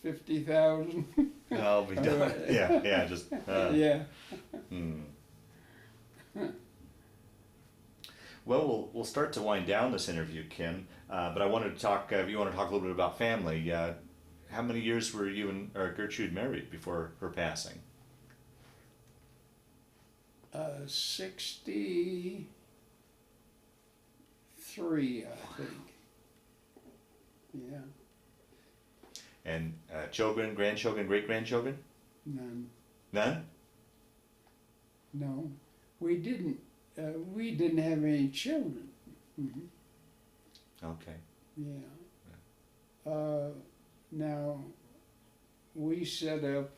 50,000. Oh, we done. Yeah, just. Yeah. Well, we'll start to wind down this interview, Ken. But I wanted to talk. You want to talk a little bit about family? How many years were you and Gertrude married before her passing? 63, I think. Yeah. And children, grandchildren, great-grandchildren? None. None? No. We didn't have any children. Mm-hmm. Okay. Yeah. Now, we set up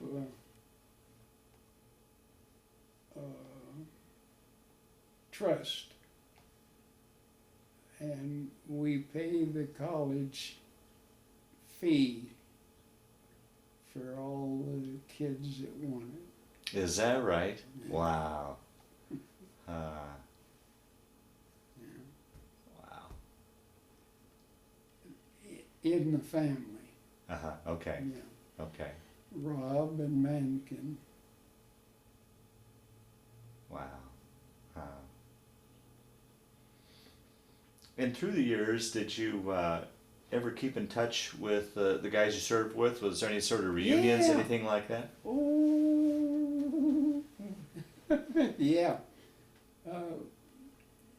trust, and we pay the college fee for all the kids that want it. Is that right? Yeah. Wow. Yeah. Wow. In the family. Okay. Yeah. Okay. Robb and Mankin. Wow. And through the years, did you ever keep in touch with the guys you served with? Was there any sort of reunions, Yeah. anything like that? Oh, yeah.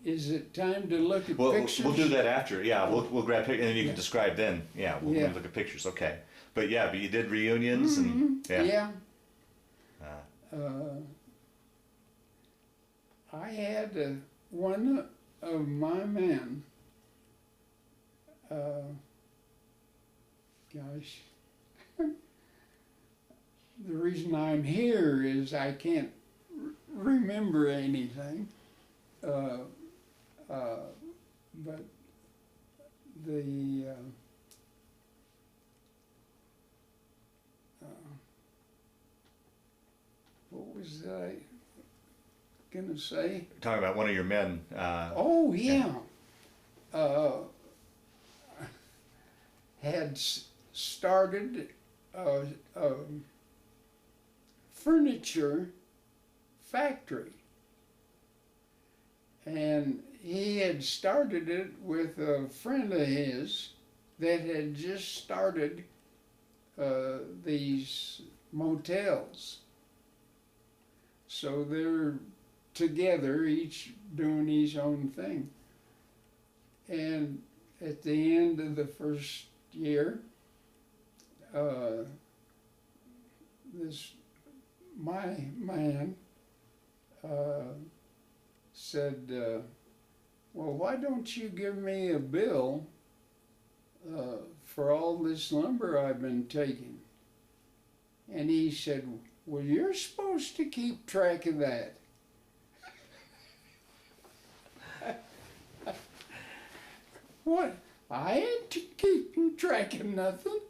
Is it time to look at pictures? We'll do that after. Yeah, we'll grab pictures, and then you can describe then. Yeah, we'll Yeah. look at pictures. Okay. But you did reunions and Yeah. I had one of my men, gosh, the reason I'm here is I can't remember anything, but the what was I gonna say? talking about one of your men. Oh, yeah. Had started a furniture factory. And he had started it with a friend of his that had just started these motels. So they're together, each doing his own thing. And at the end of the first year, my man said, well, why don't you give me a bill for all this lumber I've been taking? And he said, well, you're supposed to keep track of that. What? I ain't keeping track of nothing.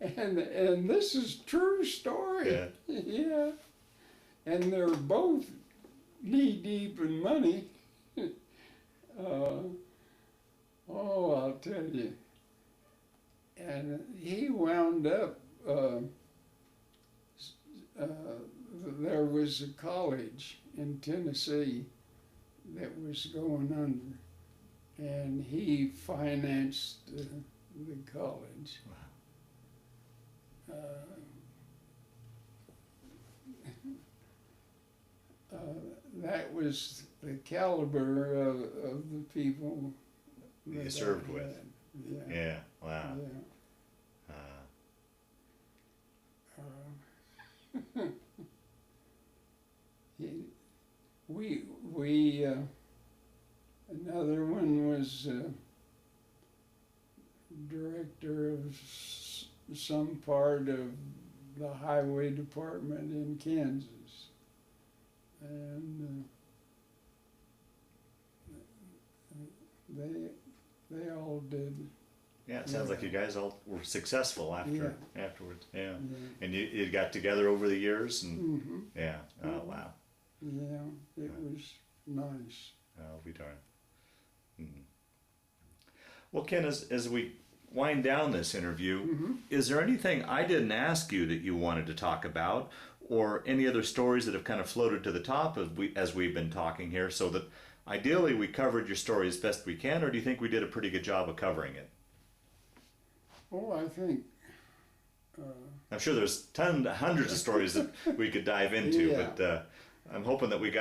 And this is true story. Yeah. Yeah. And they're both knee deep in money. Oh, I'll tell you. And he wound up, there was a college in Tennessee that was going under, and he financed the college. That was the caliber of the people You that served I with. had. Yeah. Yeah, wow. Yeah. We another one was director of some part of the highway department in Kansas, and they all did. Yeah, it sounds like you guys all were successful afterwards. Yeah. Yeah. And you got together over the years and Mm-hmm. yeah. Oh wow. Yeah, it was nice. I'll be darned. Mhm. Well, Ken, as we wind down this interview, is there anything I didn't ask you that you wanted to talk about, or any other stories that have kind of floated to the top as we've been talking here, so that ideally we covered your story as best we can, or do you think we did a pretty good job of covering it? Oh, I think. I'm sure there's hundreds of stories that we could dive into, Yeah. but I'm hoping that we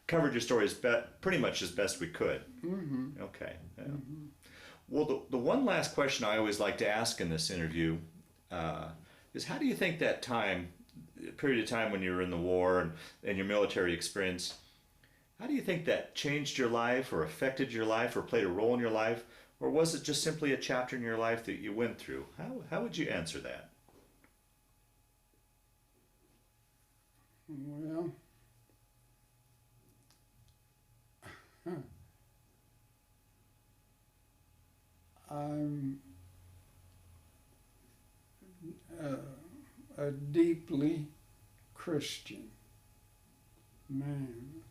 covered your stories pretty much as best we could. Mm-hmm. Okay. Yeah. Well, the one last question I always like to ask in this interview is, how do you think that period of time when you were in the war and your military experience, how do you think that changed your life or affected your life or played a role in your life? Or was it just simply a chapter in your life that you went through? How would you answer that? Well, I'm a deeply Christian man,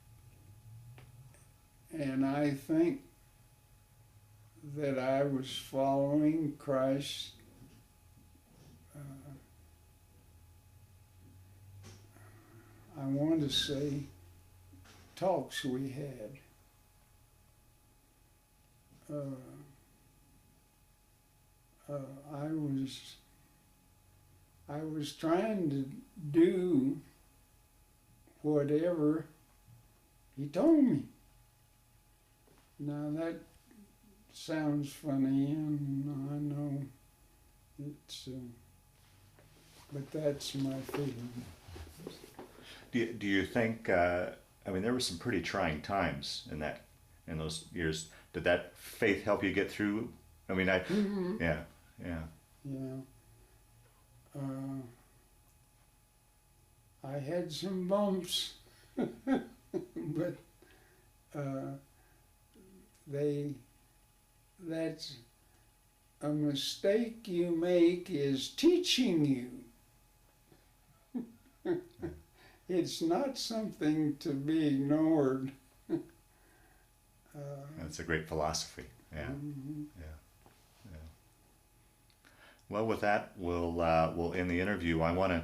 and I think that I was following Christ I want to say talks we had. I was trying to do whatever he told me. Now that sounds funny, and I know it's, but that's my feeling. Do you think? I mean, there were some pretty trying times in those years. Did that faith help you get through? I mean, yeah. Yeah. I had some bumps, but that's a mistake you make is teaching you. It's not something to be ignored. That's a great philosophy. Yeah. Mm-hmm. Yeah. Well, with that, we'll end the interview. I want to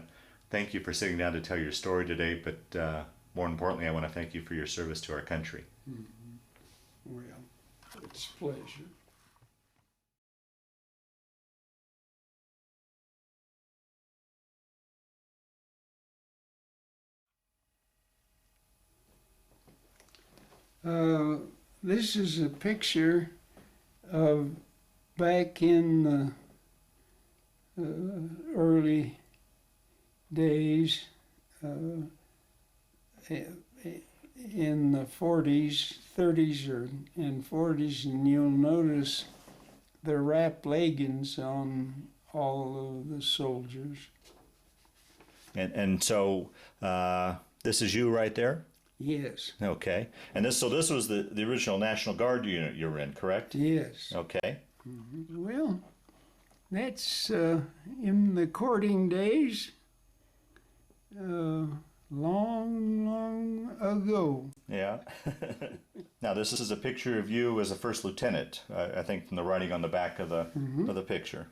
thank you for sitting down to tell your story today, but more importantly, I want to thank you for your service to our country. Mm-hmm. Well, it's a pleasure. This is a picture of back in the early days, in the 40s, 30s, and 40s, and you'll notice the wrap leggings on all of the soldiers. And so this is you right there? Yes. Okay. And so this was the original National Guard unit you were in, correct? Yes. Okay. Well, that's in the courting days, long, long ago. Yeah. Now this is a picture of you as a first lieutenant. I think from the writing on the back of the picture.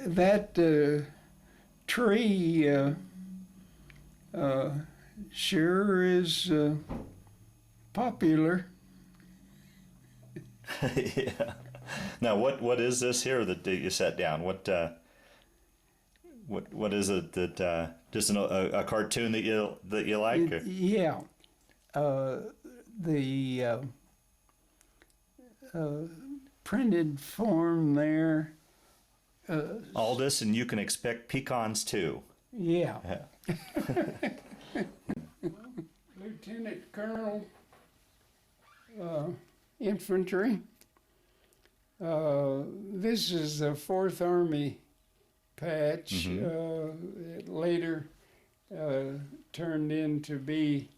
That tree sure is popular. Yeah. Now what is this here that you set down? What is it that just a cartoon that you like? Or? Yeah. The printed form there. All this, and you can expect pecans too. Yeah. Lieutenant Colonel, Infantry. This is the 4th Army patch. It later turned into be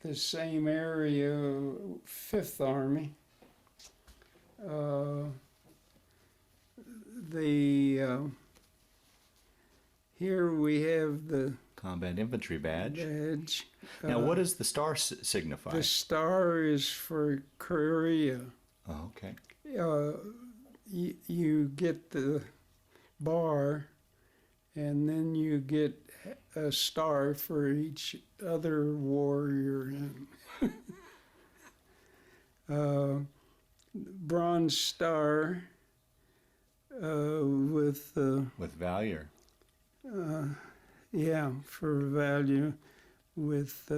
the same area, 5th Army. Here we have the Combat Infantry badge. Now, what does the star signify? The star is for Korea. Oh, okay. You get the bar, and then you get a star for each other war you're in. Bronze star with valor. Yeah, for value. With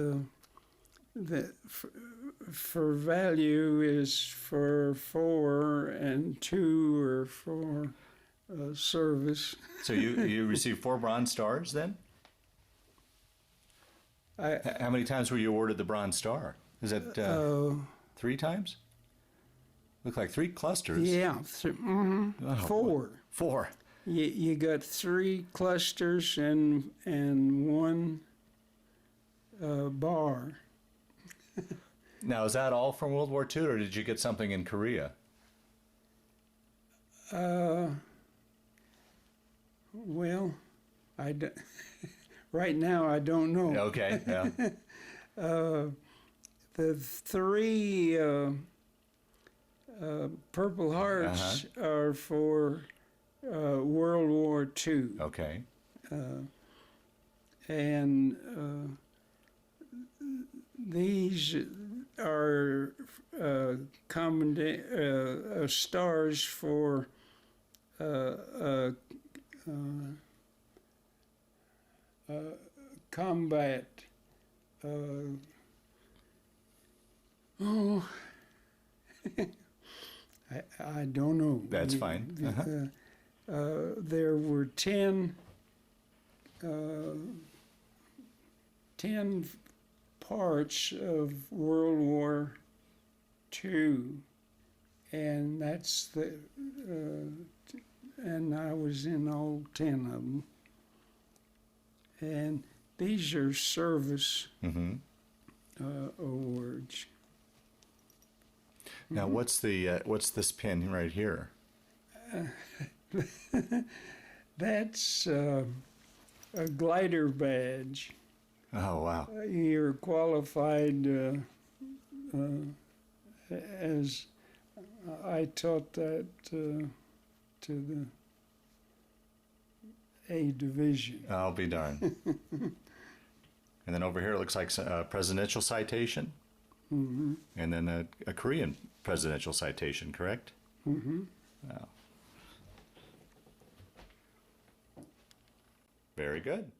for value is for 4, and 2 are for service. So you received 4 bronze stars then? How many times were you awarded the Bronze Star? Is it 3 times? Look like 3 clusters. Yeah, 4. 4. You got 3 clusters and 1 bar. Now, is that all from World War II, or did you get something in Korea? Well, right now I don't know. Okay, yeah. The 3 Purple Hearts are for World War II. Okay. And these are stars for combat. I don't know. That's fine. There were 10 parts of World War II, and that's and I was in all 10 of them. And these are service awards. Now, what's this pin right here? That's a glider badge. Oh, wow. You're qualified as I taught that to the A Division. I'll be darned. And then over here it looks like a presidential citation. And then a Korean presidential citation, correct? Wow. Very good.